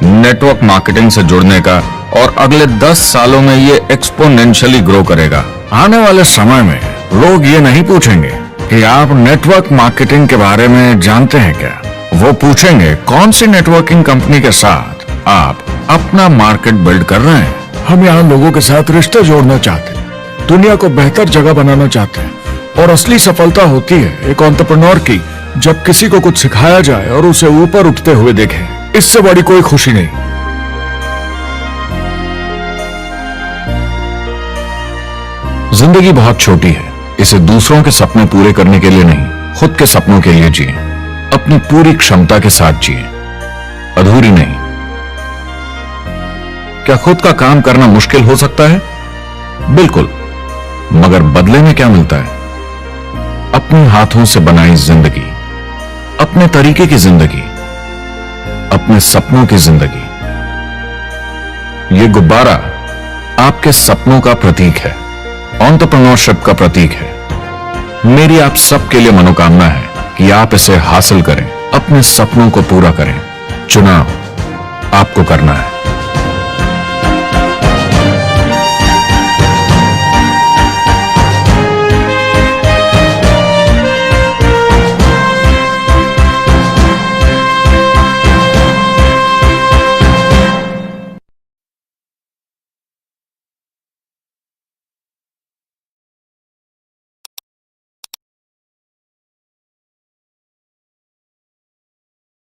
नेटवर्क मार्केटिंग से जुड़ने का और अगले 10 सालों में ये एक्सपोनेंशियली ग्रो करेगा। आने वाले समय में लोग ये नहीं पूछेंगे कि आप नेटवर्क मार्केटिंग के बारे में जानते हैं क्या। वो पूछेंगे कौन सी नेटवर्किंग कंपनी के साथ आप अपना मार्केट बिल्ड कर रहे हैं। हम यहाँ लोगों के साथ रिश्ते जोड़ना चाहते हैं, दुनिया को बेहतर जगह बनाना चाहते हैं। और असली सफलता होती है एक एंटरप्रेन्योर की जब किसी को कुछ सिखाया जाए और उसे ऊपर उठते हुए देखें। इससे बड़ी कोई खुशी नहीं। जिंदगी बहुत छोटी है, इसे दूसरों के सपने पूरे करने के लिए नहीं, खुद के सपनों के लिए जिए। अपनी पूरी क्षमता के साथ जिए, अधूरी नहीं। क्या खुद का काम करना मुश्किल हो सकता है? बिल्कुल, मगर बदले में क्या मिलता है? अपने हाथों से बनाई जिंदगी, अपने तरीके की जिंदगी, अपने सपनों की जिंदगी। ये गुब्बारा आपके सपनों का प्रतीक है, एंटरप्रेन्योरशिप का प्रतीक है। मेरी आप सबके लिए मनोकामना है कि आप इसे हासिल करें, अपने सपनों को पूरा करें। चुनाव आपको करना है।